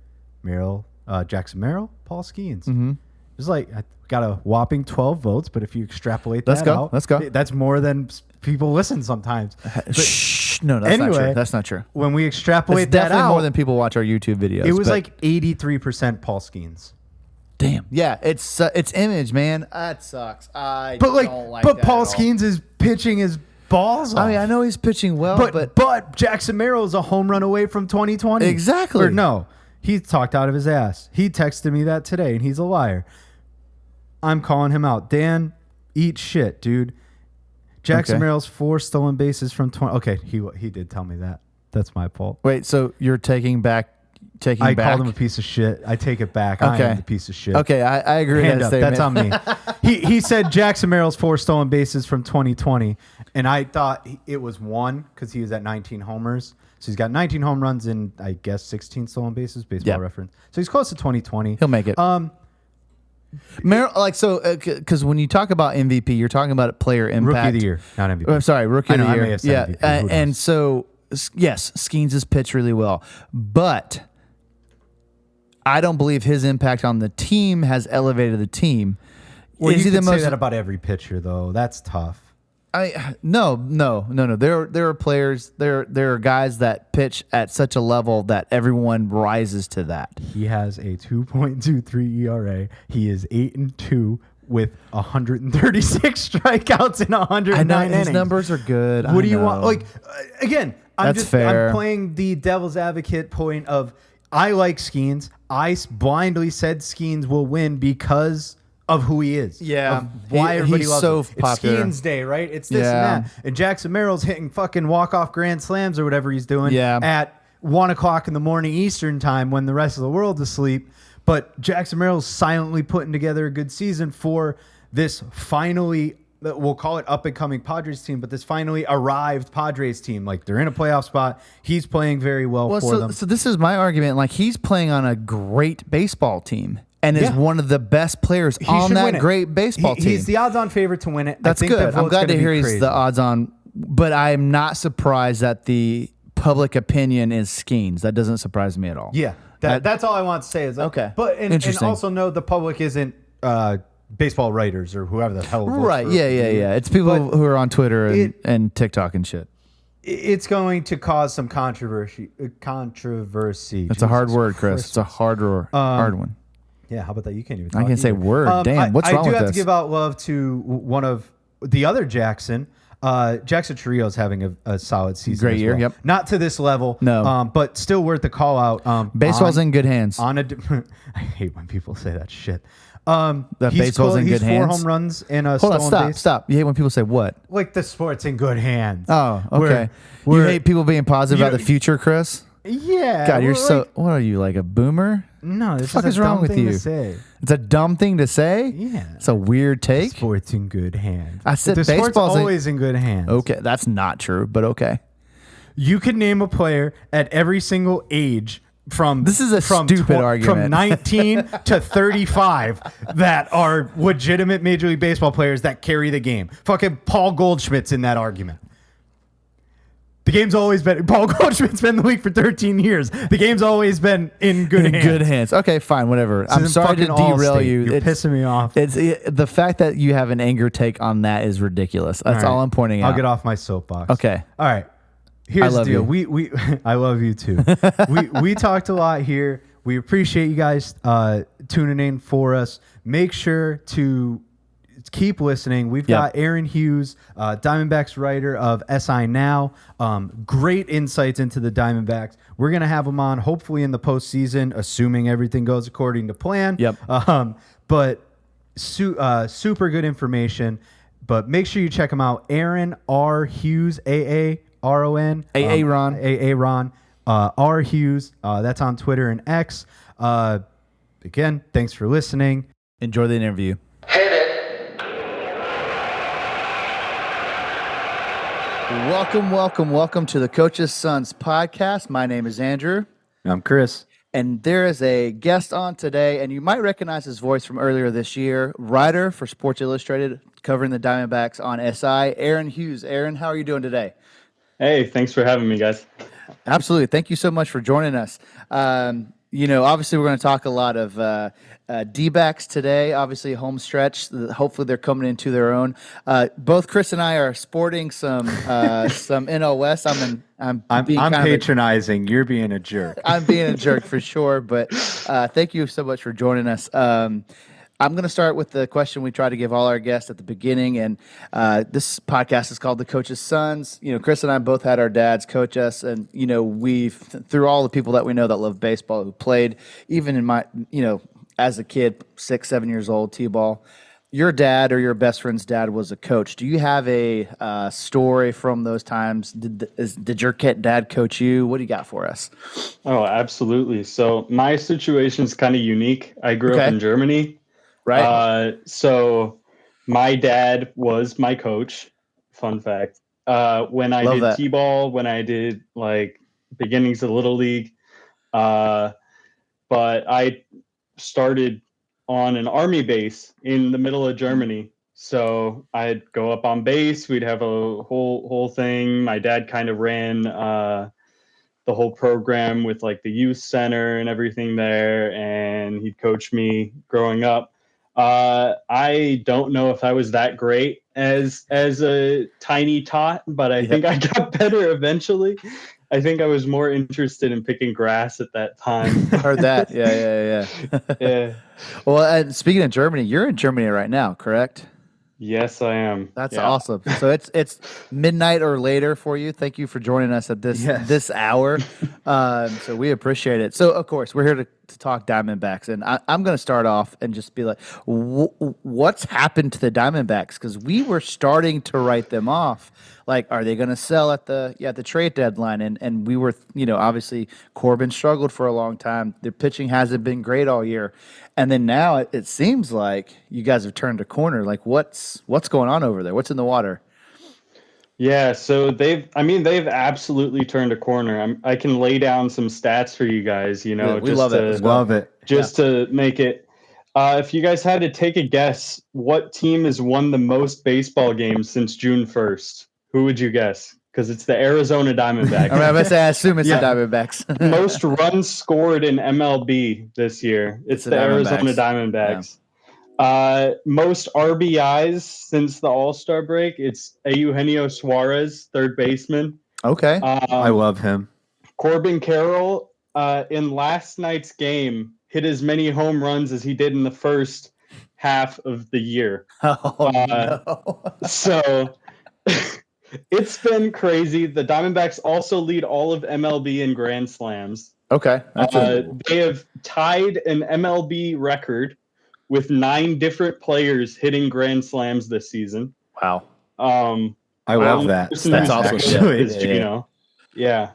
Jackson Merrill, Paul Skeens. It was like I got a whopping 12 votes, but if you extrapolate that out, let's go. That's more than people listen sometimes. Shh, no, that's not true. That's not true. When we extrapolate that out, definitely more than people watch our YouTube videos. It was like 83% Paul Skeens. Damn. Yeah, it's image, man. That sucks. But Paul Skeens is pitching his balls off. I mean, I know he's pitching well, but Jackson Merrill is a home run away from 2020. Exactly. Or no, he talked out of his ass. He texted me that today, and he's a liar. I'm calling him out. Dan, eat shit, dude. Jackson Merrill's 4 stolen bases from 20. Okay, he did tell me that. That's my fault. Wait, so you're taking back? I called him a piece of shit. I take it back. Okay. I am the piece of shit. Okay, I agree Hand with up. that That's on me. He said Jackson Merrill's 4 stolen bases from 2020, and I thought it was 1 because he was at 19 homers. So he's got 19 home runs and I guess 16 stolen bases. Baseball reference. So he's close to 2020. He'll make it. Merrill, because when you talk about MVP, you're talking about player impact. Rookie of the Year, not MVP. I'm sorry, Rookie of the Year. I may have said MVP. And so yes, Skeens has pitched really well, but I don't believe his impact on the team has elevated the team. Well, you can say that about every pitcher, though. That's tough. No. There are players. There are guys that pitch at such a level that everyone rises to that. He has a 2.23 ERA. He is 8-2 with 136 strikeouts in 109 innings. His numbers are good. What do you want? Again, I'm fair. I'm playing the devil's advocate point of I like Skeens. I blindly said Skeens will win because of who he is. Yeah. Why everybody he's loves so him. popular. It's Skeens Day, right? It's this and that. And Jackson Merrill's hitting fucking walk-off grand slams or whatever he's doing at 1 o'clock in the morning Eastern time when the rest of the world's asleep. But Jackson Merrill's silently putting together a good season for this finally, we'll call it up-and-coming Padres team, but this finally arrived Padres team. Like, they're in a playoff spot. He's playing very well for them. So this is my argument. Like, he's playing on a great baseball team. And is one of the best players on that great baseball team. He's the odds-on favorite to win it. That's good. I'm glad to hear he's the odds-on. But I'm not surprised that the public opinion is Skeens. That doesn't surprise me at all. Yeah, that's all I want to say. Is okay. But and also know the public isn't baseball writers or whoever the hell. Right. Yeah. It's people who are on Twitter and TikTok and shit. It's going to cause some controversy. That's a hard word, Chris. It's a hard one. Yeah, how about that? You can't even talk. I can say word. Damn, what's wrong with this? I do have to give out love to one of the other Jackson. Jackson Chirios having a solid season. Great year, yep. Not to this level, no. But still worth the call out. Baseball's in good hands. I hate when people say that shit. Baseball's in good hands. 4 home runs and a Hold on, stolen base. stop. You hate when people say what? Like the sport's in good hands. Oh, okay. You hate people being positive about the future, Chris? Yeah. God, you're so. What are you, like a boomer? No, this the fuck is wrong with you? It's a dumb thing to say. Yeah, it's a weird take. The sport's in good hands. I said the baseball's sport's always in good hands. Okay, that's not true, but okay. You could name a player at every single age from stupid argument from 19 to 35 that are legitimate Major League Baseball players that carry the game. Fucking Paul Goldschmidt's in that argument. The game's always been. Paul Goldschmidt's been in the league for 13 years. The game's always been in good hands. Good hands. Okay, fine, whatever. I'm sorry to derail you. You're pissing me off. The fact that you have an anger take on that is ridiculous. That's all I'm pointing out. I'll get off my soapbox. Okay. All right. Here's the deal. We I love you too. we talked a lot here. We appreciate you guys tuning in for us. Make sure to keep listening. We've got Aaron Hughes, Diamondbacks writer of SI Now. Great insights into the Diamondbacks. We're going to have him on hopefully in the postseason, assuming everything goes according to plan. Yep. But super good information. But make sure you check him out. Aaron R. Hughes AA Aaron. Aaron. Aaron. R Hughes. That's on Twitter and X. Again, thanks for listening. Enjoy the interview. Welcome to the Coach's Sons podcast. My name is Andrew. I'm Chris. And there is a guest on today, and you might recognize his voice from earlier this year. Writer for Sports Illustrated, covering the Diamondbacks on SI, Aaron Hughes. Aaron, how are you doing today? Hey, thanks for having me, guys. Absolutely. Thank you so much for joining us. Obviously, we're going to talk a lot of D-backs today. Obviously, home stretch. Hopefully, they're coming into their own. Both Chris and I are sporting some NL West. I'm patronizing. You're being a jerk. I'm being a jerk for sure. But thank you so much for joining us. I'm going to start with the question we try to give all our guests at the beginning, and this podcast is called The Coach's Sons. Chris and I both had our dads coach us, and we've through all the people that we know that love baseball, who played, even in my as a kid, 6, 7 years old, t-ball. Your dad or your best friend's dad was a coach. Do you have a story from those times? Did your dad coach you? What do you got for us? Oh, absolutely. So my situation is kind of unique. I grew up in Germany. Right. So my dad was my coach. Fun fact. When I did t-ball, when I did like beginnings of Little League, but I started on an army base in the middle of Germany. So I'd go up on base. We'd have a whole thing. My dad kind of ran the whole program with like the youth center and everything there, and he'd coach me growing up. I don't know if I was that great as a tiny tot, but I think I got better eventually. I think I was more interested in picking grass at that time. Heard that. Yeah. Yeah. Well, and speaking of Germany, you're in Germany right now, correct? Yes, I am. That's awesome. So it's midnight or later for you. Thank you for joining us at this hour. So we appreciate it. So of course we're here to talk Diamondbacks, and I'm going to start off and just be like, what's happened to the Diamondbacks? Because we were starting to write them off. Like, are they going to sell at the trade deadline? And we were, obviously Corbin struggled for a long time. Their pitching hasn't been great all year. And then now it seems like you guys have turned a corner. Like, what's going on over there? What's in the water? Yeah, so they've absolutely turned a corner. I can lay down some stats for you guys, we love it. Just to make it. If you guys had to take a guess, what team has won the most baseball games since June 1st? Who would you guess? Because it's the Arizona Diamondbacks. I assume it's the Diamondbacks. Most runs scored in MLB this year. It's the Arizona Diamondbacks. Yeah. Most RBIs since the All-Star break. It's Eugenio Suarez, third baseman. Okay. I love him. Corbin Carroll, in last night's game, hit as many home runs as he did in the first half of the year. No. So it's been crazy. The Diamondbacks also lead all of MLB in grand slams. Okay. They have tied an MLB record with 9 different players hitting grand slams this season. Wow. I love that. That's awesome. Yeah.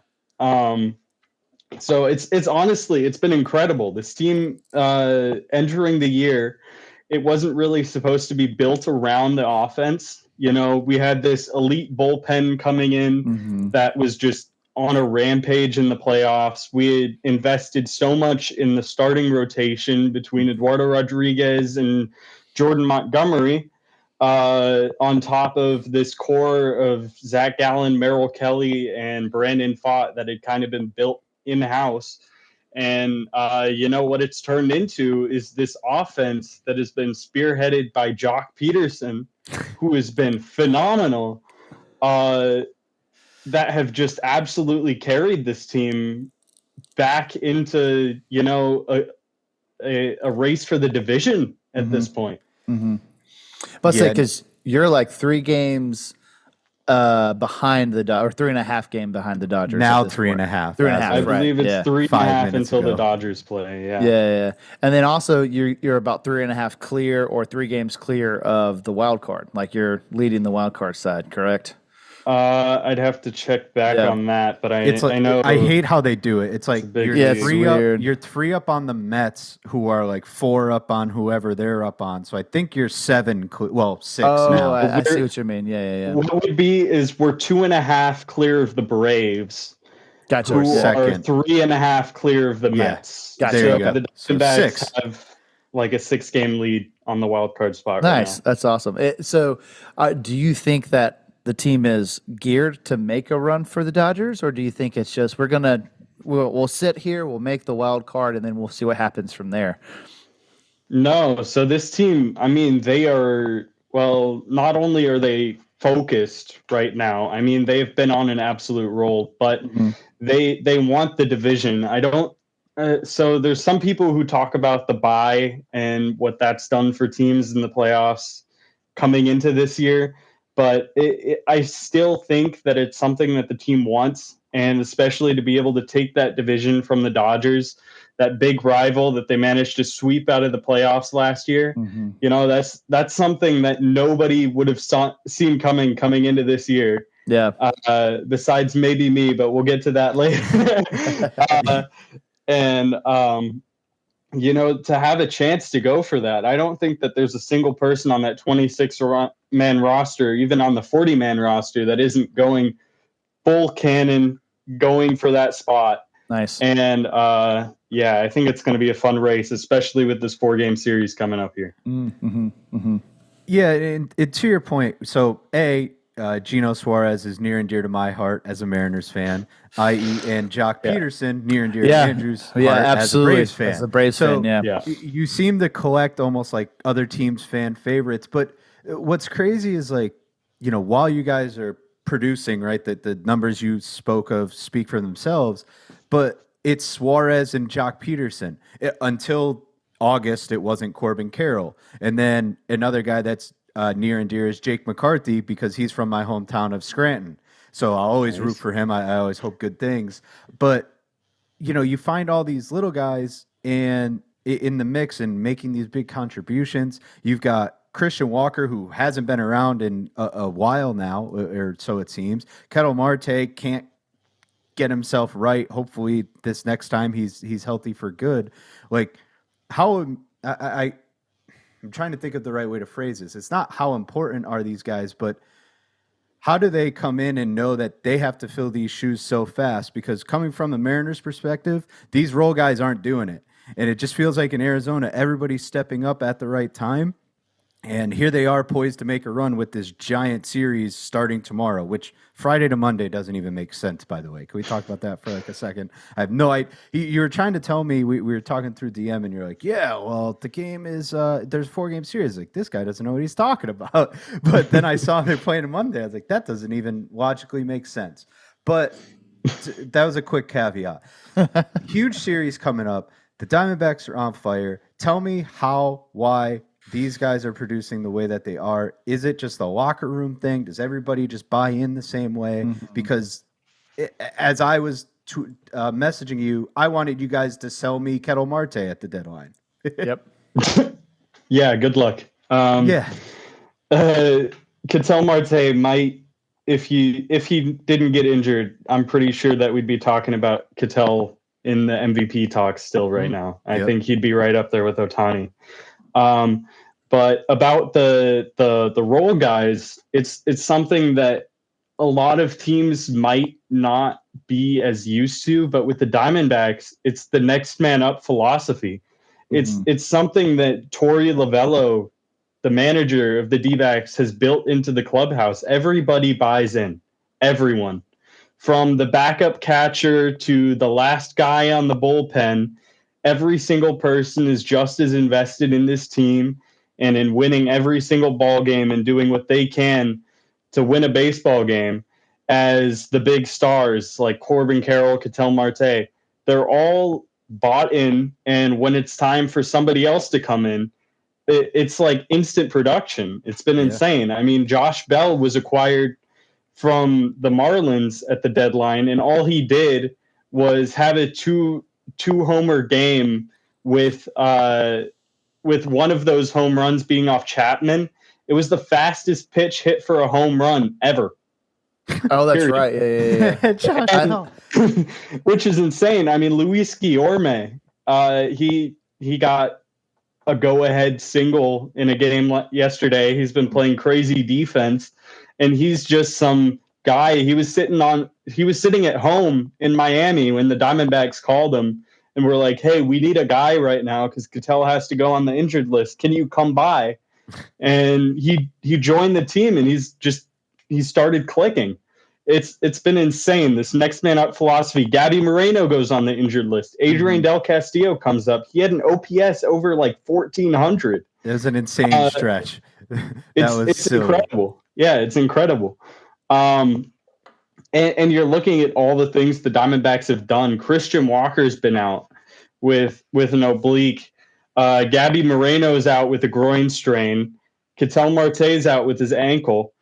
So it's honestly, it's been incredible. This team entering the year, it wasn't really supposed to be built around the offense. We had this elite bullpen coming in that was just on a rampage in the playoffs. We had invested so much in the starting rotation between Eduardo Rodriguez and Jordan Montgomery, on top of this core of Zach Gallen, Merrill Kelly, and Brandon Pfaadt that had kind of been built in-house. And what it's turned into is this offense that has been spearheaded by Jock Peterson, who has been phenomenal, that have just absolutely carried this team back into, a race for the division at this point. Mm-hmm. Let's say, because you're like 3 games behind the Dodgers, or 3.5 game behind the Dodgers. Now 3.5. 3.5. I believe it's 3.5 until ago. The Dodgers play. Yeah. And then also you're about 3.5 clear, or 3 games clear of the wild card. Like, you're leading the wild card side, correct? I'd have to check back on that, but I know I hate how they do it. It's like you're 3 up on the Mets, who are like 4 up on whoever they're up on. So I think you're 7, 6 now. I see what you mean. Yeah. What would be is we're 2.5 clear of the Braves. Gotcha. Who are 3.5 clear of the Mets. Gotcha. So Okay. the Diamondbacks have like a 6-game lead on the wild card spot. Nice. Right now. That's awesome. Do you think that the team is geared to make a run for the Dodgers, or do you think it's just we'll sit here, we'll make the wild card, and then we'll see what happens from there? No. So this team, I mean, they are, well, not only are they focused right now, I mean, they've been on an absolute roll, but they want the division. I don't. So there's some people who talk about the bye and what that's done for teams in the playoffs coming into this year. But I still think that it's something that the team wants, and especially to be able to take that division from the Dodgers, that big rival that they managed to sweep out of the playoffs last year. You know, that's something that nobody would have seen coming into this year. Yeah. Besides maybe me, but we'll get to that later. You know, to have a chance to go for that, I don't think that there's a single person on that 26-man roster, even on the 40-man roster, that isn't going full cannon, going for that spot. Nice. And I think it's going to be a fun race, especially with this 4-game series coming up here. Yeah, and to your point, so Gino Suarez is near and dear to my heart as a Mariners fan, i.e. and Jock Peterson near and dear to Andrew's heart as a Braves fan. As a Braves fan, you seem to collect almost like other teams' fan favorites, but what's crazy is, like, you know, while you guys are producing, right, that the numbers you spoke of speak for themselves, but it's Suarez and Jock Peterson. Until August, it wasn't Corbin Carroll. And then another guy that's near and dear is Jake McCarthy, because he's from my hometown of Scranton. So I'll always root for him. I always hope good things. But, you know, you find all these little guys in the mix and making these big contributions. You've got Christian Walker, who hasn't been around in a while now, or so it seems. Ketel Marte can't get himself right. Hopefully this next time he's healthy for good. Like, how I'm trying to think of the right way to phrase this. It's not how important are these guys, but how do they come in and know that they have to fill these shoes so fast? Because coming from the Mariners' perspective, these role guys aren't doing it. And it just feels like in Arizona, everybody's stepping up at the right time. And here they are poised to make a run with this giant series starting tomorrow, which Friday to Monday doesn't even make sense, by the way. Can we talk about that for like a second? I have no idea. You were trying to tell me, we were talking through DM, and you're like, yeah, well, the game is, there's a 4-game series. Like, this guy doesn't know what he's talking about. But then I saw they're playing on Monday. I was like, that doesn't even logically make sense. But that was a quick caveat. Huge series coming up. The Diamondbacks are on fire. Tell me how, why these guys are producing the way that they are. Is it just a locker room thing? Does everybody just buy in the same way? Because as I was messaging you, I wanted you guys to sell me Ketel Marte at the deadline. Yep. Yeah, good luck. Ketel Marte might, if he didn't get injured, I'm pretty sure that we'd be talking about Ketel in the MVP talks still right now. I think he'd be right up there with Ohtani. But about the role guys, it's something that a lot of teams might not be as used to, but with the Diamondbacks, it's the next man up philosophy. It's something that Torey Lovello, the manager of the D-backs, has built into the clubhouse. Everybody buys in. Everyone. From the backup catcher to the last guy on the bullpen, every single person is just as invested in this team and in winning every single ball game and doing what they can to win a baseball game as the big stars like Corbin Carroll, Ketel Marte. They're all bought in, and when it's time for somebody else to come in, it's like instant production. It's been insane. I mean, Josh Bell was acquired from the Marlins at the deadline, and all he did was have a two-homer game with one of those home runs being off Chapman. It was the fastest pitch hit for a home run ever. Oh, that's Period. right. Yeah. Josh Bell. Which is insane. I mean, Luis Guillorme, he got a go-ahead single in a game yesterday. He's been playing crazy defense, and he's just some guy. He was sitting at home in Miami when the Diamondbacks called him and were like, "Hey, we need a guy right now because Cattell has to go on the injured list. Can you come by?" And he joined the team, and he started clicking. It's been insane. This next man up philosophy. Gabby Moreno goes on the injured list. Adrian Del Castillo comes up. He had an OPS over like 1,400. It was an insane stretch. It's incredible. Yeah, it's incredible. And you're looking at all the things the Diamondbacks have done. Christian Walker's been out with an oblique. Gabby Moreno's out with a groin strain. Ketel Marte's out with his ankle.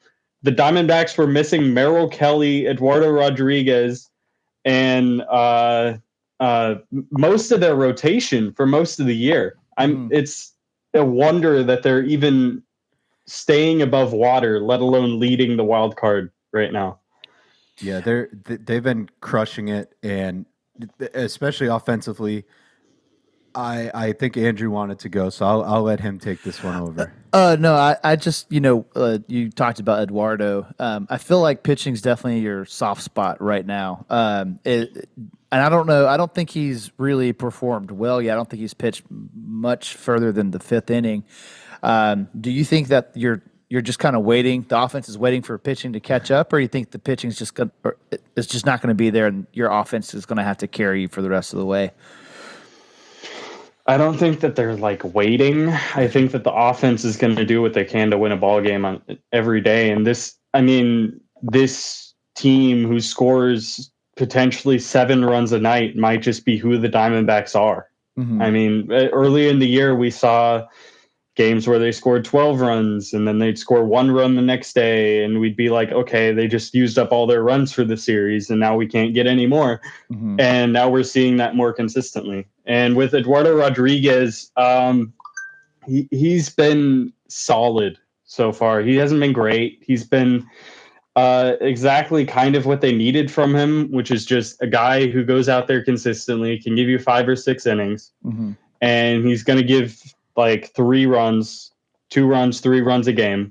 The Diamondbacks were missing Merrill Kelly, Eduardo Rodriguez, and most of their rotation for most of the year. It's a wonder that they're even staying above water, let alone leading the wild card right now. Yeah, they've been crushing it, and especially offensively. I think Andrew wanted to go, so I'll let him take this one over. No, I just, you talked about Eduardo. I feel like pitching's definitely your soft spot right now. And I don't know. I don't think he's really performed well yet. I don't think he's pitched much further than the fifth inning. Do you think that you're just kind of waiting? The offense is waiting for pitching to catch up, or you think the pitching's just it's just not going to be there, and your offense is going to have to carry you for the rest of the way? I don't think that they're like waiting. I think that the offense is going to do what they can to win a ball game on every day. And this team who scores potentially 7 runs a night might just be who the Diamondbacks are. I mean, early in the year, we saw games where they scored 12 runs and then they'd score 1 run the next day. And we'd be like, okay, they just used up all their runs for the series and now we can't get any more. And now we're seeing that more consistently. And with Eduardo Rodriguez, he's been solid so far. He hasn't been great. He's been exactly kind of what they needed from him, which is just a guy who goes out there consistently, can give you 5 or 6 innings, and he's going to give like 3 runs, 2 runs, 3 runs a game.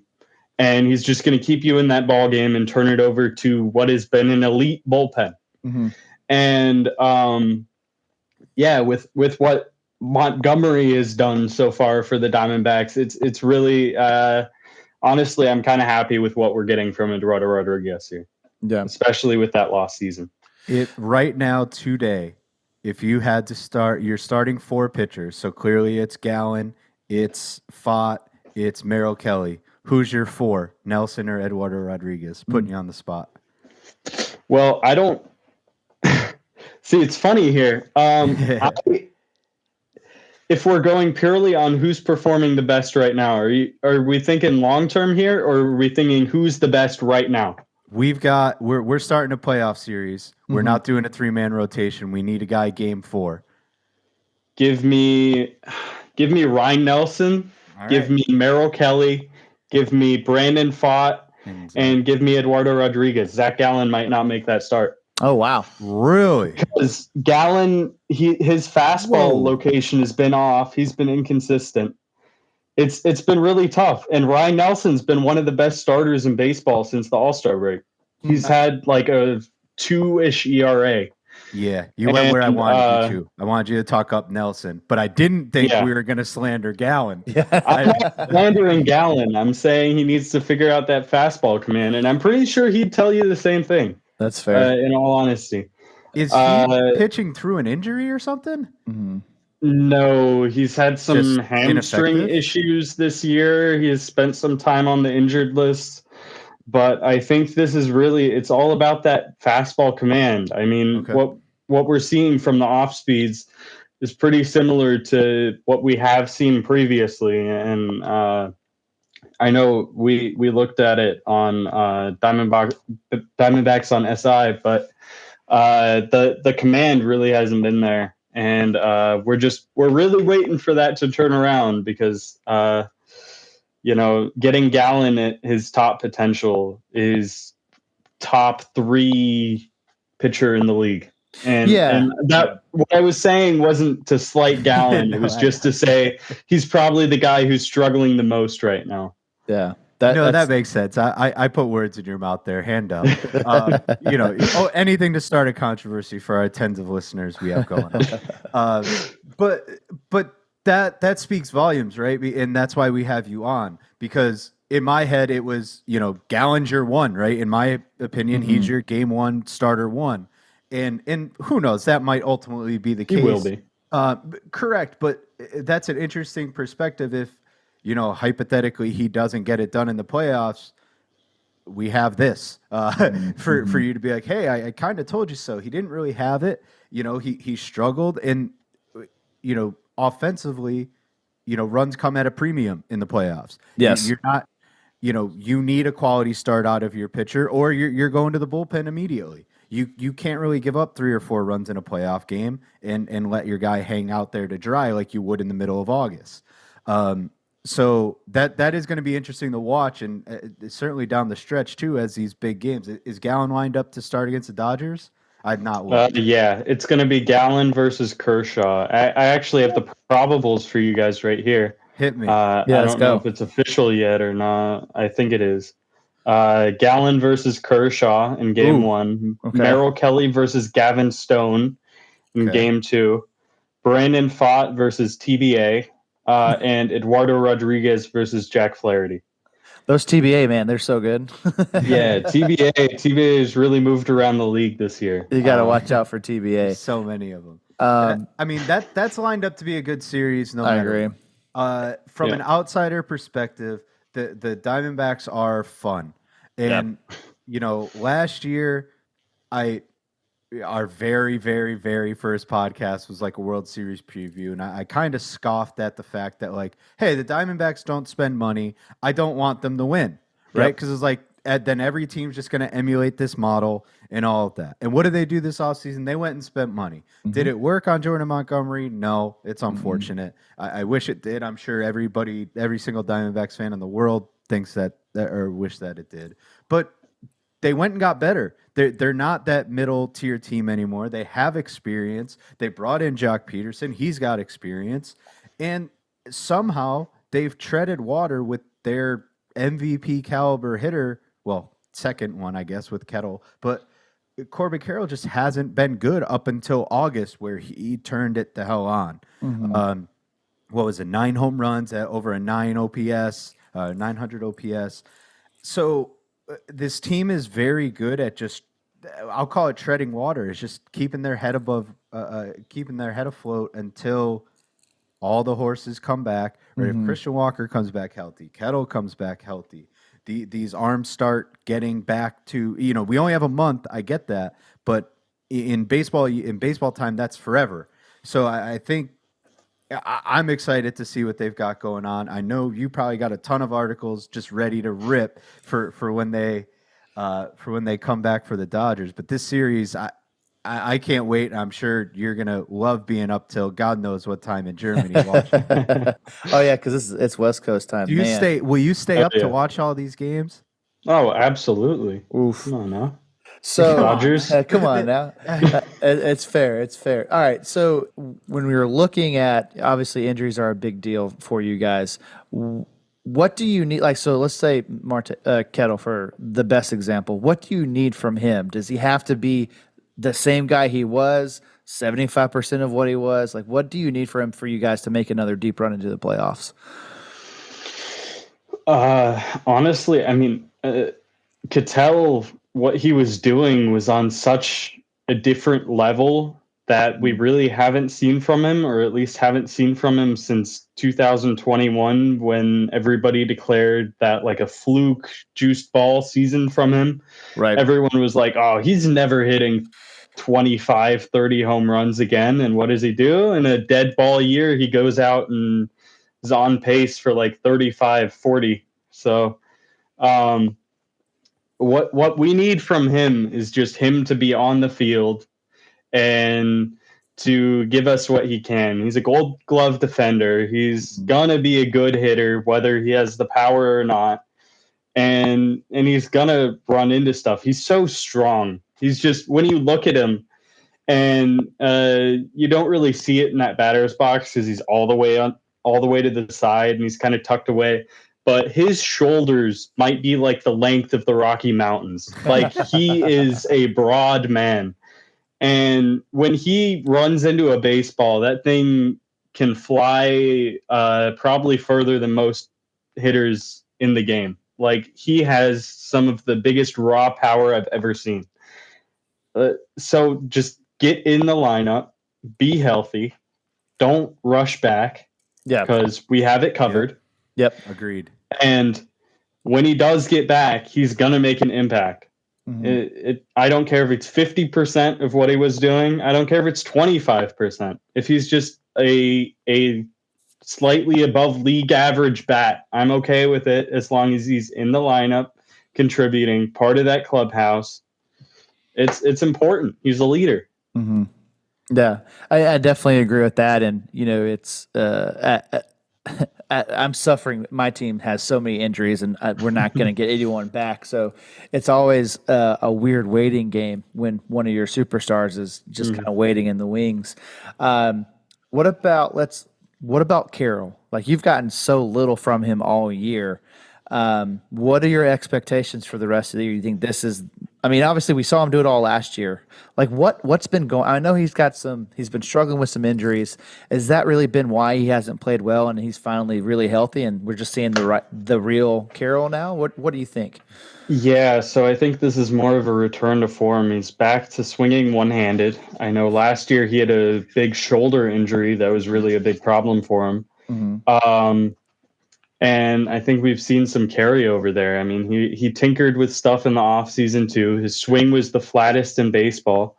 And he's just going to keep you in that ball game and turn it over to what has been an elite bullpen. And with what Montgomery has done so far for the Diamondbacks, it's really honestly, I'm kind of happy with what we're getting from Eduardo Rodriguez here. Yeah, especially with that lost season. Right now today, if you had to start, you're starting 4 pitchers. So clearly it's Gallen, it's Fott, it's Merrill Kelly. Who's your 4, Nelson or Eduardo Rodriguez? Putting you on the spot. Well, I don't see. It's funny here. If we're going purely on who's performing the best right now, are we thinking long term here, or are we thinking who's the best right now? We're starting a playoff series. We're not doing a 3-man rotation. We need a guy game 4. Give me Ryan Nelson. Give me Merrill Kelly. Give me Brandon Fott, and give me Eduardo Rodriguez. Zach Gallen might not make that start. Oh, wow. Really? Because Gallen, his fastball location has been off. He's been inconsistent. It's been really tough. And Ryan Nelson's been one of the best starters in baseball since the All-Star break. He's had like a 2-ish ERA. Yeah, you went where I wanted you to. I wanted you to talk up Nelson, but I didn't think we were going to slander Gallen. I'm not slandering Gallen. I'm saying he needs to figure out that fastball command, and I'm pretty sure he'd tell you the same thing. That's fair. In all honesty. Is he pitching through an injury or something? No, he's had some hamstring issues this year. He has spent some time on the injured list. But I think this is really, it's all about that fastball command. I mean, what we're seeing from the off speeds is pretty similar to what we have seen previously. And I know we looked at it on Diamondbacks on SI, but the command really hasn't been there. And we're really waiting for that to turn around because getting Gallen at his top potential is top 3 pitcher in the league. And that what I was saying wasn't to slight Gallen. It was just to say he's probably the guy who's struggling the most right now. Yeah. That makes sense. I put words in your mouth there, hand up. Anything to start a controversy for our tens of listeners we have going on. But that speaks volumes, right? And that's why we have you on, because in my head it was, Gallen's your one, right? In my opinion, he's your game one starter one. And who knows, that might ultimately be the case. He will be. Correct, but that's an interesting perspective. If hypothetically he doesn't get it done in the playoffs, we have this for you to be like, hey, I kind of told you so. He didn't really have it. He struggled, and offensively, runs come at a premium in the playoffs. Yes, you're not. You need a quality start out of your pitcher, or you're going to the bullpen immediately. You can't really give up 3 or 4 runs in a playoff game and let your guy hang out there to dry like you would in the middle of August. So that is going to be interesting to watch, and certainly down the stretch too as these big games. Is Gallen lined up to start against the Dodgers? I've not looked. Yeah, it's going to be Gallen versus Kershaw. I actually have the probables for you guys right here. Hit me. I don't know if it's official yet or not. I think it is. Gallen versus Kershaw in game 1. Okay. Merrill Kelly versus Gavin Stone in game 2. Brandon Pfaadt versus TBA. And Eduardo Rodriguez versus Jack Flaherty. Those TBA, man, they're so good. Yeah, TBA has really moved around the league this year. You got to watch out for TBA. So many of them. That's lined up to be a good series. No matter. I agree. From an outsider perspective, the Diamondbacks are fun. And, last year, our very, very, very first podcast was like a World Series preview. And I kind of scoffed at the fact that, like, hey, the Diamondbacks don't spend money. I don't want them to win, right? Because it's like, then every team's just going to emulate this model and all of that. And what did they do this offseason? They went and spent money. Did it work on Jordan Montgomery? No, it's unfortunate. I wish it did. I'm sure every single Diamondbacks fan in the world thinks that or wish that it did. But they went and got better. They're not that middle tier team anymore. They have experience. They brought in Jock Peterson. He's got experience. And somehow they've treaded water with their MVP caliber hitter. Well, second one, I guess, with Kettle. But Corbin Carroll just hasn't been good up until August, where he turned it the hell on. What was it? 9 home runs at over a 9 OPS, 900 OPS. So this team is very good at just, I'll call it treading water. It's just keeping their head afloat until all the horses come back. Right? If Christian Walker comes back healthy, Kettle comes back healthy, these arms start getting back to, we only have a month. I get that, but in baseball time, that's forever. So I think I'm excited to see what they've got going on. I know you probably got a ton of articles just ready to rip for when they come back for the Dodgers. But this series, I can't wait. I'm sure you're gonna love being up till God knows what time in Germany watching. Oh yeah, because it's West Coast time. Will you stay up to watch all these games? Oh, absolutely. Oof. Come on now. So Dodgers. Come on now. It's fair. It's fair. All right. So when we were looking at, obviously injuries are a big deal for you guys. What do you need? So let's say Kettle for the best example. What do you need from him? Does he have to be the same guy he was, 75% of what he was? Like, what do you need for him for you guys to make another deep run into the playoffs? Honestly, I mean, Ketel, what he was doing was on such a different level that we really haven't seen from him, or at least haven't seen from him since 2021, when everybody declared that like a fluke juiced ball season from him. Right. Everyone was like, oh, he's never hitting 25, 30 home runs again. And what does he do? In a dead ball year, he goes out and is on pace for like 35, 40. So what we need from him is just him to be on the field and to give us what he can. He's a Gold Glove defender. He's gonna be a good hitter, whether he has the power or not. and he's gonna run into stuff. He's so strong. He's just, when you look at him, and you don't really see it in that batter's box because he's all the way to the side, and he's kind of tucked away. But his shoulders might be like the length of the Rocky Mountains. Like, he is a broad man. And when he runs into a baseball, that thing can fly probably further than most hitters in the game. Like, he has some of the biggest raw power I've ever seen. So just get in the lineup, be healthy, don't rush back. Yeah, because we have it covered. Yep. Agreed. And when he does get back, he's gonna make an impact. I don't care if it's 50% of what he was doing. I don't care if it's 25%. If he's just a slightly above league average bat, I'm okay with it as long as he's in the lineup, contributing, part of that clubhouse. It's important. He's a leader. Mm-hmm. Yeah, I definitely agree with that. And, it's I'm suffering. My team has so many injuries, and we're not going to get anyone back. So it's always a weird waiting game when one of your superstars is just kind of waiting in the wings. What about Carroll? Like, you've gotten so little from him all year. What are your expectations for the rest of the year? You think this is, obviously we saw him do it all last year. Like, what's been going, I know he's been struggling with some injuries. Has that really been why he hasn't played well and he's finally really healthy and we're just seeing the real Carroll now? What do you think? Yeah, so I think this is more of a return to form. He's back to swinging one-handed. I know last year he had a big shoulder injury that was really a big problem for him. Mm-hmm. And I think we've seen some carryover there. He tinkered with stuff in the offseason too. His swing was the flattest in baseball.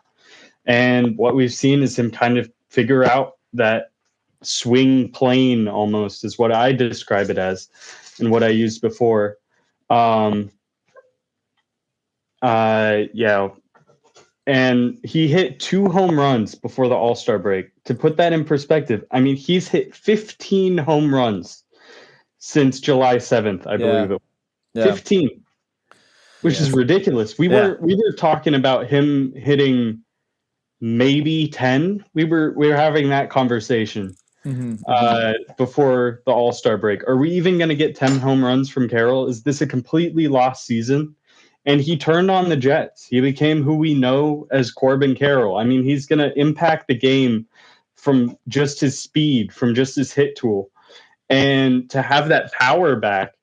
And what we've seen is him kind of figure out that swing plane, almost, is what I describe it as and what I used before. Yeah. And he hit 2 home runs before the All-Star break. To put that in perspective, he's hit 15 home runs since July 7th, I believe it. Yeah. 15, which is ridiculous. We were talking about him hitting maybe 10. We were having that conversation before the All-Star break. Are we even going to get 10 home runs from Carroll? Is this a completely lost season? And he turned on the Jets. He became who we know as Corbin Carroll. He's going to impact the game from just his speed, from just his hit tool. And to have that power back,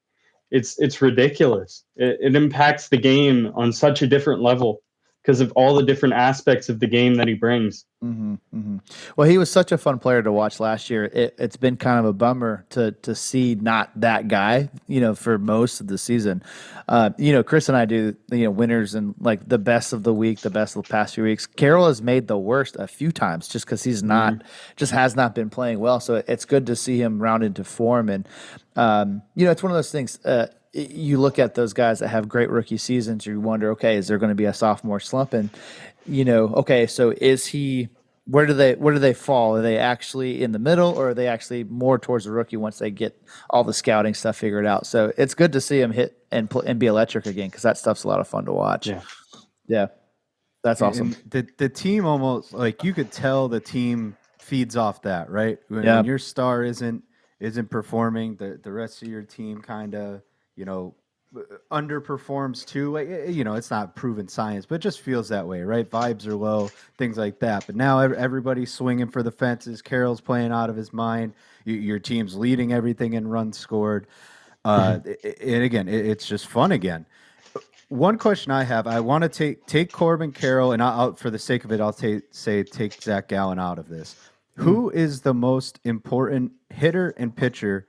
it's ridiculous. It impacts the game on such a different level because of all the different aspects of the game that he brings. Mm-hmm, mm-hmm. Well, he was such a fun player to watch last year. It's been kind of a bummer to see not that guy, for most of the season. Chris and I do, winners and like the best of the week, the best of the past few weeks. Carroll has made the worst a few times just because he's just has not been playing well. So it's good to see him round into form. And, it's one of those things, you look at those guys that have great rookie seasons, you wonder, okay, is there going to be a sophomore slump? And, okay, so where do they fall? Are they actually in the middle, or are they actually more towards the rookie once they get all the scouting stuff figured out? So it's good to see him hit and be electric again, because that stuff's a lot of fun to watch. Yeah. That's awesome. And the team almost, like, you could tell the team feeds off that, right? When your star isn't performing, the rest of your team kind of, underperforms too. Like, it's not proven science, but it just feels that way, right? Vibes are low, things like that. But now everybody's swinging for the fences. Carroll's playing out of his mind. Your team's leading everything in runs scored. And again, it's just fun again. One question I have, I want to take Corbin Carroll, and I'll, for the sake of it, I'll take Zach Gallen out of this. Who is the most important hitter and pitcher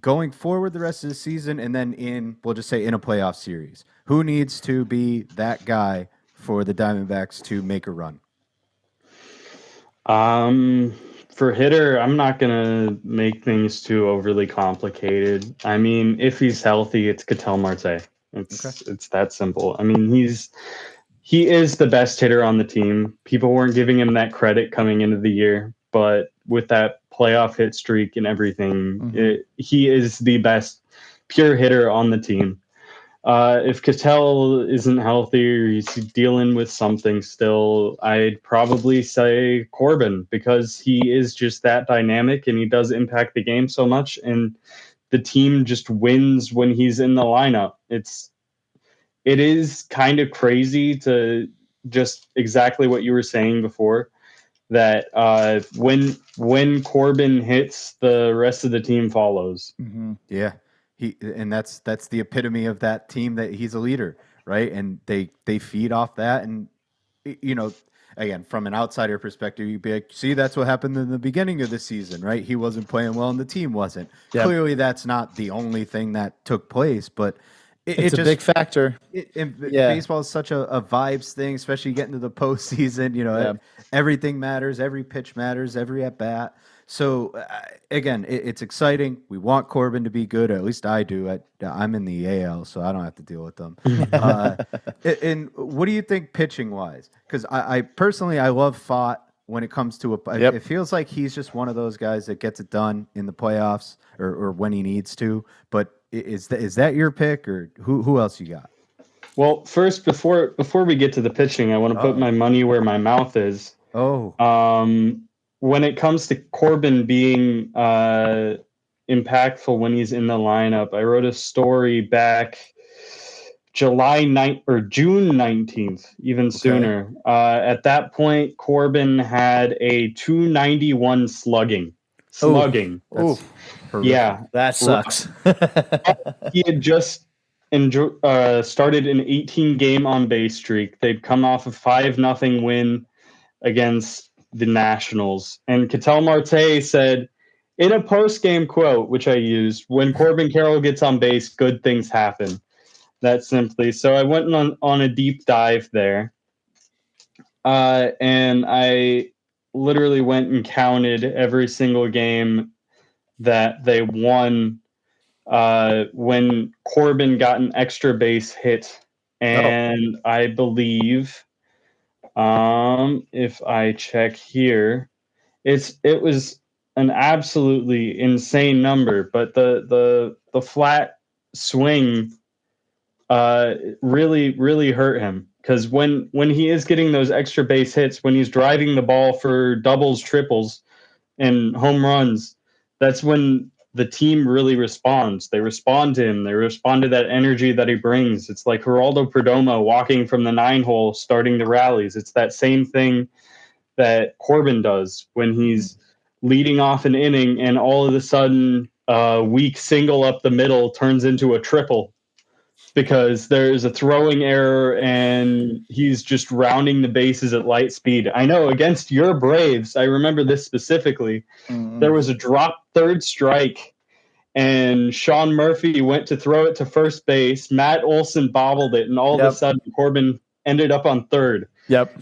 going forward the rest of the season, and then we'll just say in a playoff series? Who needs to be that guy for the Diamondbacks to make a run? For hitter, I'm not going to make things too overly complicated. If he's healthy, it's Ketel Marte. It's that simple. He is the best hitter on the team. People weren't giving him that credit coming into the year, but with that playoff hit streak and everything, he is the best pure hitter on the team. If Cattell isn't healthy or he's dealing with something still, I'd probably say Corbin, because he is just that dynamic and he does impact the game so much, and the team just wins when he's in the lineup. It is kind of crazy to just exactly what you were saying before, that when Corbin hits, the rest of the team follows. Mm-hmm. Yeah, that's the epitome of that team, that he's a leader, right? And they feed off that, and again, from an outsider perspective, you'd be like, see, that's what happened in the beginning of the season, right? He wasn't playing well, and the team wasn't. Yep. Clearly, that's not the only thing that took place, but it's a big factor. Baseball is such a vibes thing, especially getting to the postseason. Everything matters. Every pitch matters. Every at bat. So again, it's exciting. We want Corbin to be good. At least I do. I'm in the AL, so I don't have to deal with them. And what do you think pitching wise? Because I personally, I love Votto when it comes to it feels like he's just one of those guys that gets it done in the playoffs or when he needs to. But is that your pick, or who else you got? Well, first, before we get to the pitching, I want to put my money where my mouth is. When it comes to Corbin being impactful when he's in the lineup, I wrote a story back June 19th, even sooner. At that point, Corbin had a 291 slugging. Yeah, that sucks. He had just started an 18-game on-base streak. They'd come off a 5-0 win against the Nationals. And Ketel Marte said, in a post-game quote, which I used, when Corbin Carroll gets on base, good things happen. That simply. So I went on a deep dive there. And I literally went and counted every single game that they won when Corbin got an extra base hit. And I believe, if I check here, it was an absolutely insane number, but the flat swing really hurt him, because when he is getting those extra base hits, when he's driving the ball for doubles, triples, and home runs, that's when the team really responds. They respond to him. They respond to that energy that he brings. It's like Geraldo Perdomo walking from the 9-hole, starting the rallies. It's that same thing that Corbin does when he's leading off an inning, and all of a sudden a weak single up the middle turns into a triple because there's a throwing error and he's just rounding the bases at light speed. I know against your Braves, I remember this specifically. There was a drop third strike, and Sean Murphy went to throw it to first base. Matt Olson bobbled it, and all of a sudden Corbin ended up on third. Yep.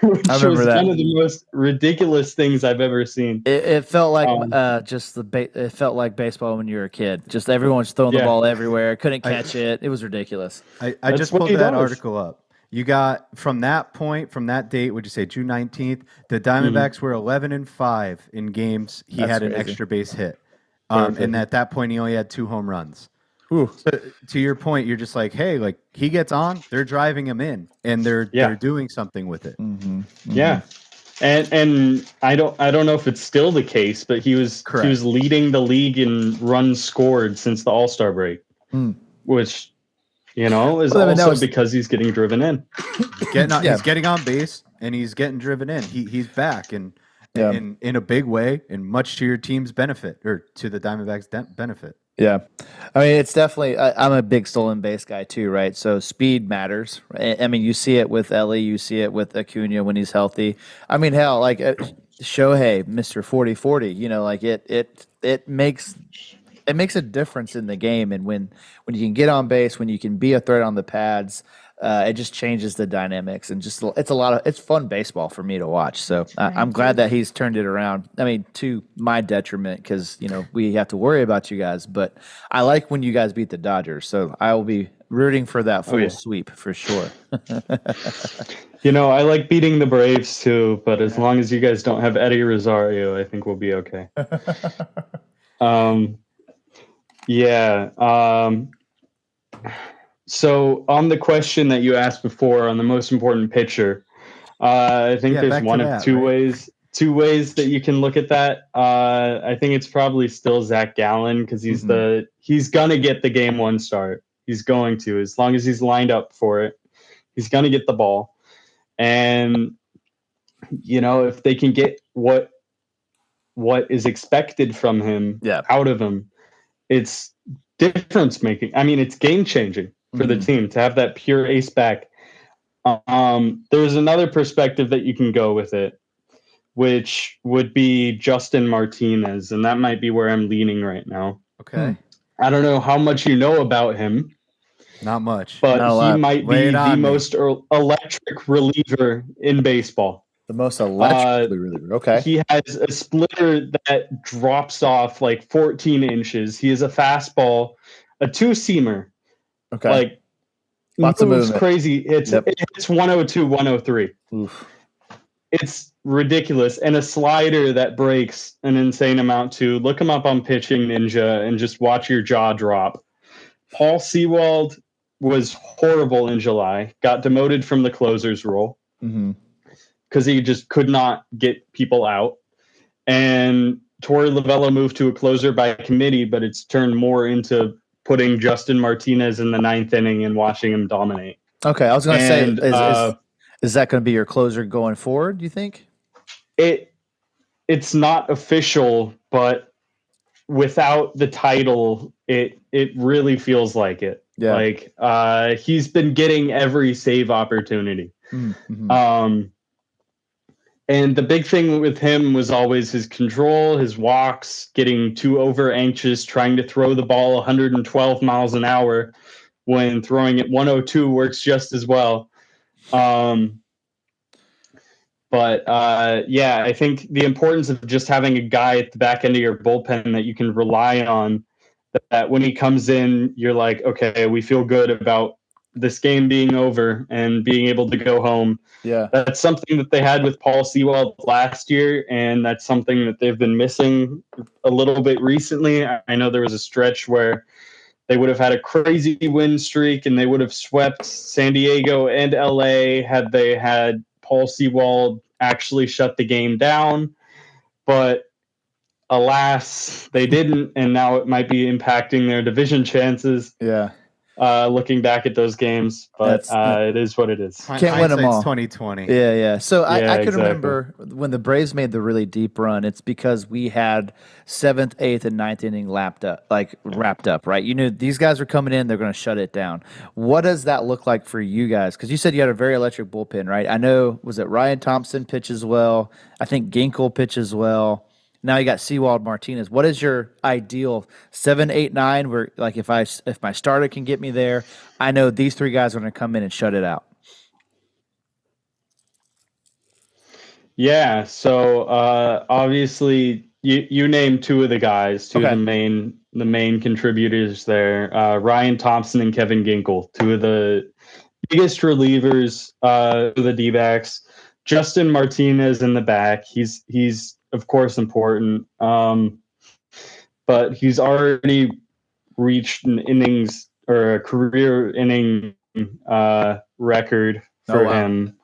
Which was one of the most ridiculous things I've ever seen. It felt like it felt like baseball when you were a kid. Just everyone's throwing the ball everywhere. Couldn't catch it. It was ridiculous. I just pulled that article up. You got from that point, from that date, would you say June 19th? The Diamondbacks were 11-5 in games. He had an extra base hit, and at that point, he only had 2 home runs. So, to your point, you're just like, hey, like he gets on, they're driving him in, and they're doing something with it. Yeah, and I don't know if it's still the case, but he was leading the league in runs scored since the All-Star break, which is also because he's getting driven in. He's getting on base and he's getting driven in. He's back and in a big way, and much to your team's benefit, or to the Diamondbacks' benefit. Yeah. I mean, it's definitely, I'm a big stolen base guy too, right? So speed matters. I mean, you see it with Ellie, you see it with Acuna when he's healthy. I mean, hell, like Shohei, Mr. 40-40, like it makes a difference in the game. And when you can get on base, when you can be a threat on the pads, it just changes the dynamics, and just it's fun baseball for me to watch. So I'm glad that he's turned it around. I mean, to my detriment, because we have to worry about you guys. But I like when you guys beat the Dodgers, so I will be rooting for that full sweep for sure. I like beating the Braves too, but as long as you guys don't have Eddie Rosario, I think we'll be okay. So on the question that you asked before on the most important pitcher, I think there's one of two ways. Two ways that you can look at that. I think it's probably still Zach Gallen because he's gonna get the game one start. He's going to, as long as he's lined up for it. He's gonna get the ball, and if they can get what is expected from him out of him, it's difference making. I mean, it's game changing for the team to have that pure ace back. There's another perspective that you can go with it, which would be Justin Martinez, and that might be where I'm leaning right now. Okay. I don't know how much you know about him. Not much. But he might be the most electric reliever in baseball. The most electric reliever. Okay. He has a splitter that drops off like 14 inches. He is a fastball, a two-seamer. Okay. Like, lots of movement. Crazy. It's 102, 103. Oof. It's ridiculous. And a slider that breaks an insane amount too. Look him up on Pitching Ninja and just watch your jaw drop. Paul Sewald was horrible in July, got demoted from the closer's role because he just could not get people out. And Torey Lovullo moved to a closer by committee, but it's turned more into putting Justin Martinez in the ninth inning and watching him dominate. Okay, I was going to say, is that going to be your closer going forward, do you think? It's not official, but without the title, it really feels like it. Yeah. Like he's been getting every save opportunity. And the big thing with him was always his control, his walks, getting too over anxious, trying to throw the ball 112 miles an hour when throwing it 102 works just as well. But I think the importance of just having a guy at the back end of your bullpen that you can rely on, that when he comes in, you're like, okay, we feel good about this game being over and being able to go home. Yeah. That's something that they had with Paul Sewald last year, and that's something that they've been missing a little bit recently. I know there was a stretch where they would have had a crazy win streak and they would have swept San Diego and LA had they had Paul Sewald actually shut the game down. But alas, they didn't, and now it might be impacting their division chances. Yeah. Looking back at those games, but it is what it is. Can't win them all. 2020. Yeah. So I can remember when the Braves made the really deep run. It's because we had 7th, 8th, and 9th inning wrapped up, right? You knew these guys are coming in; they're going to shut it down. What does that look like for you guys? Because you said you had a very electric bullpen, right? I know. Was it Ryan Thompson pitches well? I think Ginkel pitches well. Now you got Sewald, Martinez. What is your ideal 7, 8, 9? Where like if my starter can get me there, I know these three guys are going to come in and shut it out. Yeah. So obviously you named two of the guys, two of the main contributors there. Ryan Thompson and Kevin Ginkel, two of the biggest relievers for the D-backs. Justin Martinez in the back. He's of course important, but he's already reached an innings or a career inning record for him.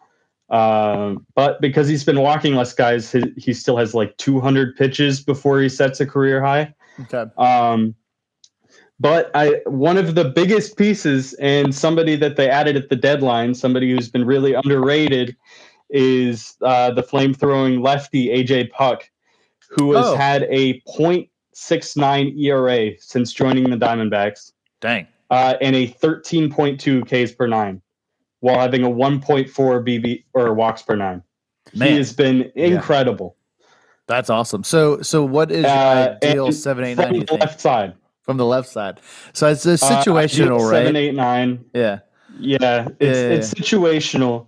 But because he's been walking less guys, he still has like 200 pitches before he sets a career high. Okay. But one of the biggest pieces, and somebody that they added at the deadline, somebody who's been really underrated, is the flame-throwing lefty AJ Puck, who has had a .69 ERA since joining the Diamondbacks. Dang. And a 13.2 Ks per nine, while having a 1.4 BB or walks per nine. Man. He has been incredible. That's awesome. So what is your ideal 7, 8, 9? From the left side. From the left side. So it's a situational, right? 7, 8, 9. Yeah. Yeah. It's situational.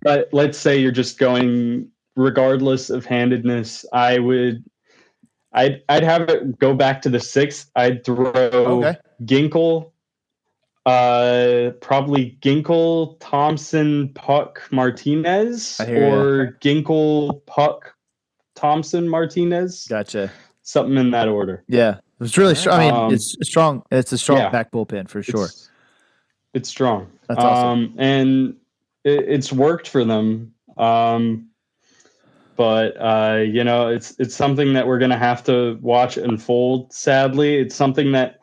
But let's say you're just going regardless of handedness. I'd have it go back to the 6th. I'd throw Ginkel, probably Ginkel, Thompson, Puck, Martinez, or Ginkel, Puck, Thompson, Martinez. Gotcha. Something in that order. Yeah. It's really strong. I mean, it's strong. It's a strong back bullpen for sure. It's strong. That's awesome. And it's worked for them. But it's something that we're going to have to watch unfold. Sadly, it's something that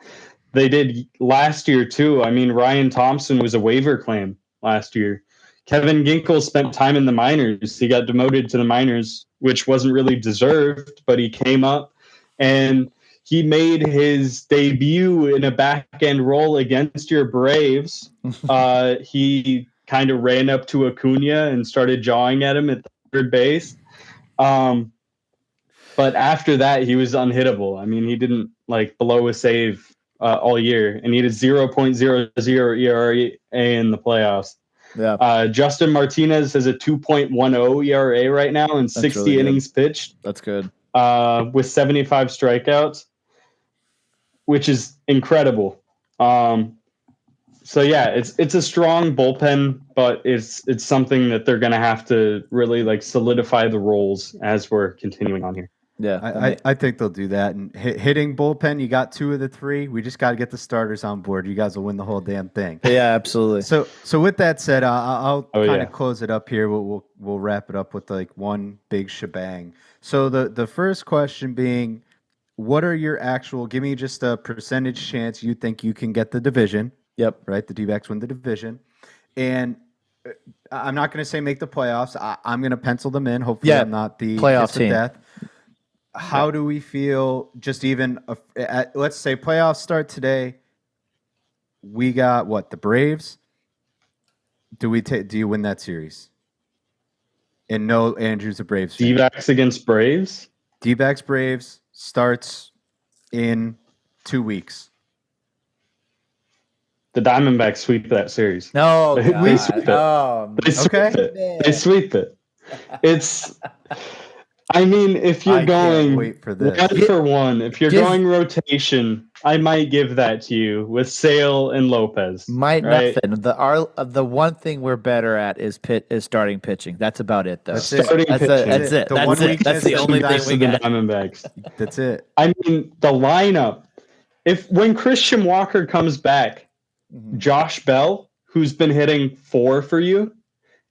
they did last year too. I mean, Ryan Thompson was a waiver claim last year. Kevin Ginkel spent time in the minors. He got demoted to the minors, which wasn't really deserved, but he came up and he made his debut in a back end role against your Braves. He kind of ran up to Acuna and started jawing at him at third base. But after that, he was unhittable. I mean, he didn't blow a save all year, and he had a 0.00 ERA in the playoffs. Yeah. Justin Martinez has a 2.10 ERA right now in 60 really innings pitched. That's good. With 75 strikeouts, which is incredible. So yeah, it's a strong bullpen, but it's something that they're going to have to really solidify the roles as we're continuing on here. Yeah, I think they'll do that. And hitting bullpen, you got 2 of the 3. We just got to get the starters on board. You guys will win the whole damn thing. Yeah, absolutely. So with that said, I'll kind of close it up here. We'll wrap it up with one big shebang. So the first question being, what are your actual? Give me just a percentage chance you think you can get the division. Yep. Right, the D-backs win the division, and I'm not going to say make the playoffs. I'm going to pencil them in. Hopefully, I'm not the playoff team. Death. How do we feel? Just even let's say playoffs start today. We got what, the Braves? Do you win that series? And no, Andrew's a Braves fan. D-backs against Braves. D-backs Braves starts in 2 weeks. The Diamondbacks sweep that series. No, they sweep it. They sweep it. It's. I mean, if you're going wait for this. 1 for 1, if you're going rotation, I might give that to you with Sale and Lopez. Might right? Nothing. The one thing we're better at is starting pitching. That's about it, though. That's it. That's it. That's the only thing we got. The Diamondbacks. That's it. I mean, the lineup. When Christian Walker comes back, Josh Bell, who's been hitting 4 for you,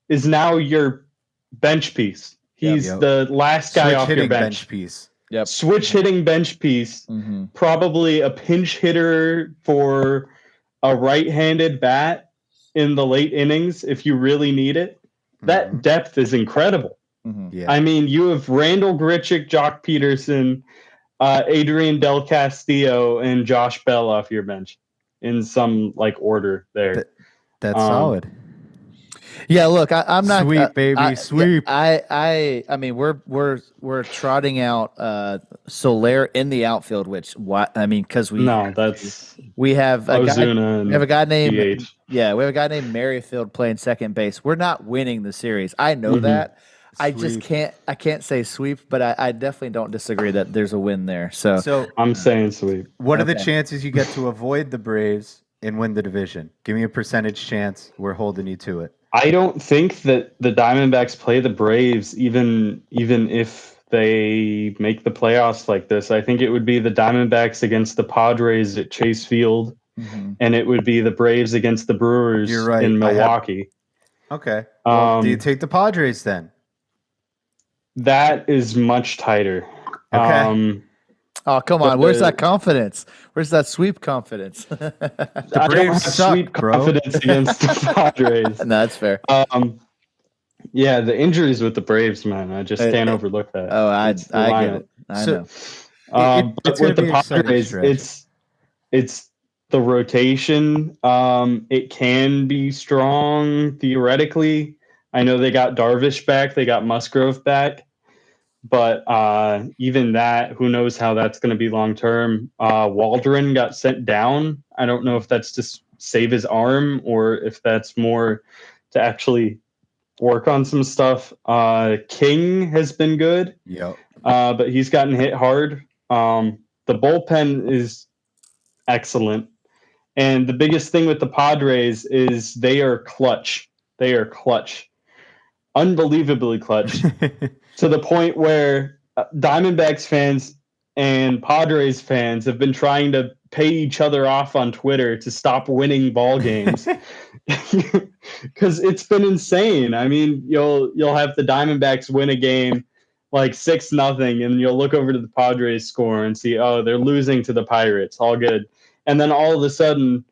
is now your bench piece. He's the last guy off your bench piece. Yep. Switch hitting bench piece. Probably a pinch hitter for a right-handed bat in the late innings if you really need it. That depth is incredible. Yeah. I mean, you have Randall Grichuk, Jock Peterson, Adrian Del Castillo, and Josh Bell off your bench in some order there. That's solid. Yeah, look, I'm not sweep, baby, sweep. I mean, we're trotting out Soler in the outfield, because we have a guy named Merrifield playing second base. We're not winning the series. I know that. I just can't say sweep, but I definitely don't disagree that there's a win there. So I'm saying sweep. What are the chances you get to avoid the Braves and win the division? Give me a percentage chance. We're holding you to it. I don't think that the Diamondbacks play the Braves even if they make the playoffs like this. I think it would be the Diamondbacks against the Padres at Chase Field, and it would be the Braves against the Brewers in Milwaukee. Okay. Well, do you take the Padres then? That is much tighter. Okay. Oh, come on. Where's that confidence? Where's that sweep confidence? The Braves suck, sweep confidence against the Padres. No, that's fair. Yeah, the injuries with the Braves, man. I just can't overlook that. Oh, I get it. I know. But with the Padres, it's the rotation. It can be strong theoretically. I know they got Darvish back. They got Musgrove back. But even that, who knows how that's going to be long term. Waldron got sent down. I don't know if that's to save his arm or if that's more to actually work on some stuff. King has been good. Yep. But he's gotten hit hard. The bullpen is excellent. And the biggest thing with the Padres is they are clutch. They are clutch. Unbelievably clutch. To the point where Diamondbacks fans and Padres fans have been trying to pay each other off on Twitter to stop winning ball games because it's been insane. I mean, you'll have the Diamondbacks win a game like 6-0, and you'll look over to the Padres score and see, oh, they're losing to the Pirates. All good. And then all of a sudden,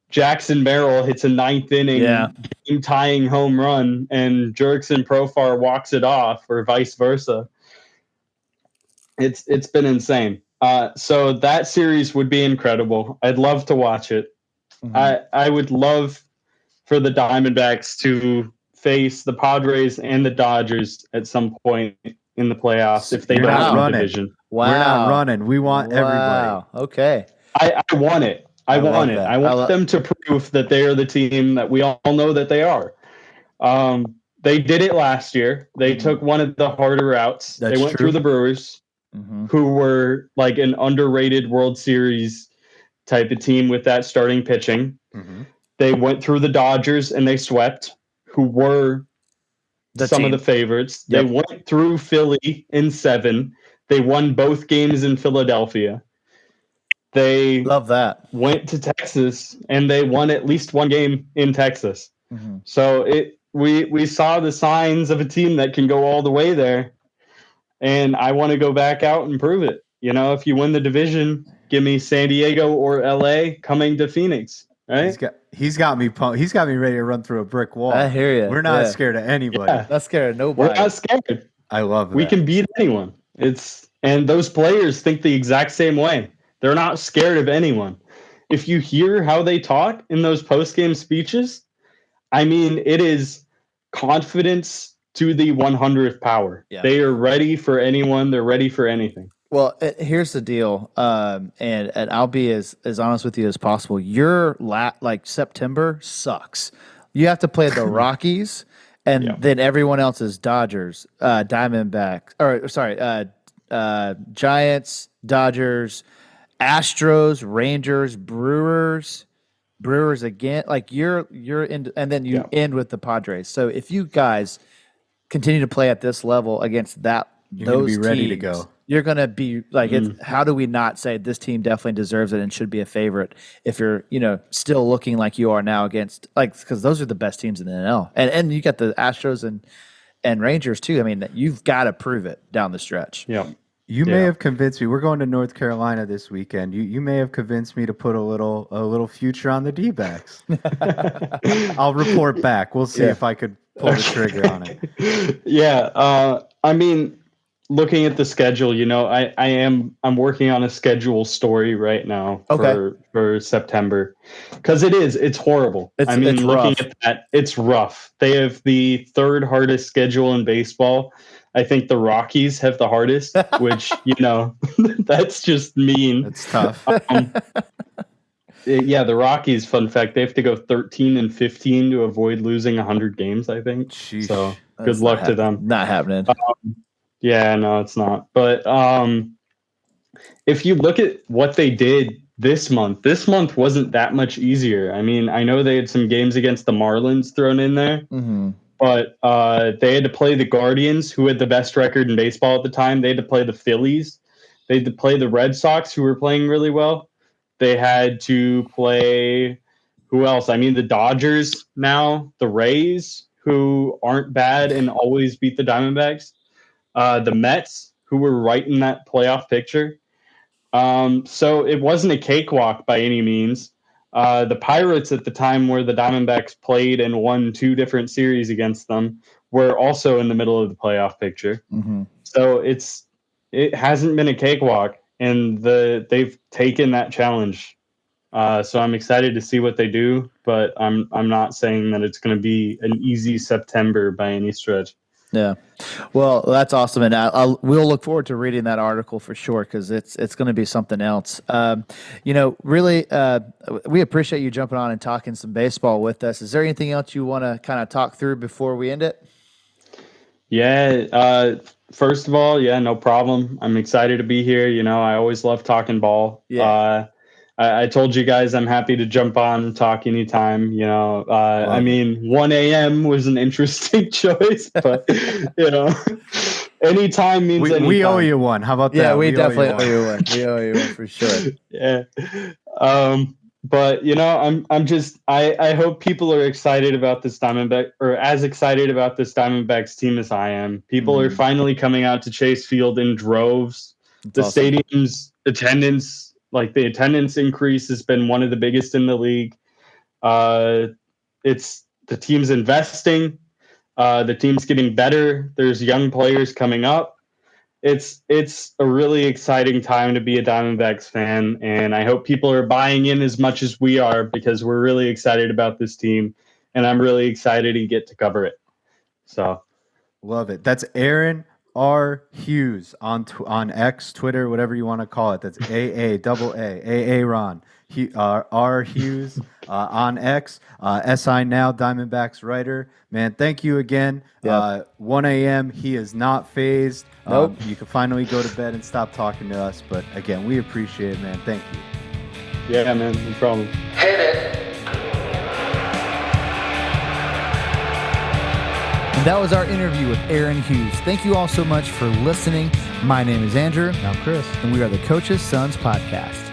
Jackson Merrill hits a ninth inning game-tying home run, and Jurickson Profar walks it off, or vice versa. It's been insane. So that series would be incredible. I'd love to watch it. Mm-hmm. I would love for the Diamondbacks to face the Padres and the Dodgers at some point in the playoffs if they don't win the division. Wow. We're not running. We want everybody. Okay. I want it. I want it. I want them to prove that they are the team that we all know that they are. They did it last year. They took one of the harder routes. They went through the Brewers, who were like an underrated World Series type of team with that starting pitching. They went through the Dodgers and they swept, who were some of the favorites. They went through Philly in 7. They won both games in Philadelphia. They went to Texas and they won at least one game in Texas. So we saw the signs of a team that can go all the way there. And I want to go back out and prove it. You know, if you win the division, give me San Diego or LA coming to Phoenix. Right? He's got me pumped. He's got me ready to run through a brick wall. I hear you. We're not scared of anybody. Not scared of nobody. We're not scared. I love that. We can beat anyone. And those players think the exact same way. They're not scared of anyone. If you hear how they talk in those post-game speeches, I mean, it is confidence to the 100th power. Yeah. They are ready for anyone. They're ready for anything. Well, here's the deal, and I'll be as honest with you as possible. Your September sucks. You have to play the Rockies, and then everyone else is Dodgers, Diamondbacks, Giants, Dodgers, Astros, Rangers, Brewers again. Like you're in, and then you end with the Padres. So if you guys continue to play at this level against those teams, ready to go. You're going to be like, how do we not say this team definitely deserves it and should be a favorite if you're, still looking like you are now against, because those are the best teams in the NL. And you got the Astros and Rangers too. I mean, you've got to prove it down the stretch. Yeah. You may have convinced me. We're going to North Carolina this weekend. You may have convinced me to put a little future on the D-backs. I'll report back. We'll see if I could pull the trigger on it. Yeah. I mean, looking at the schedule, I'm working on a schedule story right now for September because it's horrible. Looking at that, it's rough. They have the 3rd hardest schedule in baseball. I think the Rockies have the hardest, which, that's just mean. It's tough. The Rockies, fun fact, they have to go 13-15 to avoid losing 100 games, I think. Sheesh. So good luck to them. Not happening. Yeah, no, it's not. But if you look at what they did this month wasn't that much easier. I mean, I know they had some games against the Marlins thrown in there, but they had to play the Guardians, who had the best record in baseball at the time. They had to play the Phillies. They had to play the Red Sox, who were playing really well. They had to play who else? I mean, the Dodgers now, the Rays, who aren't bad and always beat the Diamondbacks. The Mets, who were right in that playoff picture. So it wasn't a cakewalk by any means. The Pirates at the time where the Diamondbacks played and won 2 different series against them were also in the middle of the playoff picture. So it hasn't been a cakewalk, and they've taken that challenge. So I'm excited to see what they do, but I'm not saying that it's going to be an easy September by any stretch. Yeah. Well, that's awesome. And we'll look forward to reading that article for sure, because it's going to be something else. Really, we appreciate you jumping on and talking some baseball with us. Is there anything else you want to kind of talk through before we end it? Yeah. First of all, no problem. I'm excited to be here. I always love talking ball. Yeah. I told you guys I'm happy to jump on and talk anytime. I mean, 1 a.m. was an interesting choice, but anytime means anytime. We owe you one. How about that? Yeah, we definitely owe you one. We owe you one for sure. Yeah. But I hope people are excited about this Diamondback, or as excited about this Diamondbacks team as I am. People are finally coming out to Chase Field in droves. The stadium's attendance, like the attendance increase, has been one of the biggest in the league. It's the team's investing. The team's getting better. There's young players coming up. It's a really exciting time to be a Diamondbacks fan, and I hope people are buying in as much as we are, because we're really excited about this team, and I'm really excited to get to cover it. So, love it. That's Aaron R. Hughes on X, Twitter, whatever you want to call it. That's Aaron R. Hughes on X. SI Now Diamondbacks writer. Man, thank you again. 1 a.m. He is not phased. Nope. You can finally go to bed and stop talking to us. But again, we appreciate it, man. Thank you. Yeah, man, no problem. Hit it. And that was our interview with Aaron Hughes. Thank you all so much for listening. My name is Andrew. Now, Chris. And we are the Coach's Sons Podcast.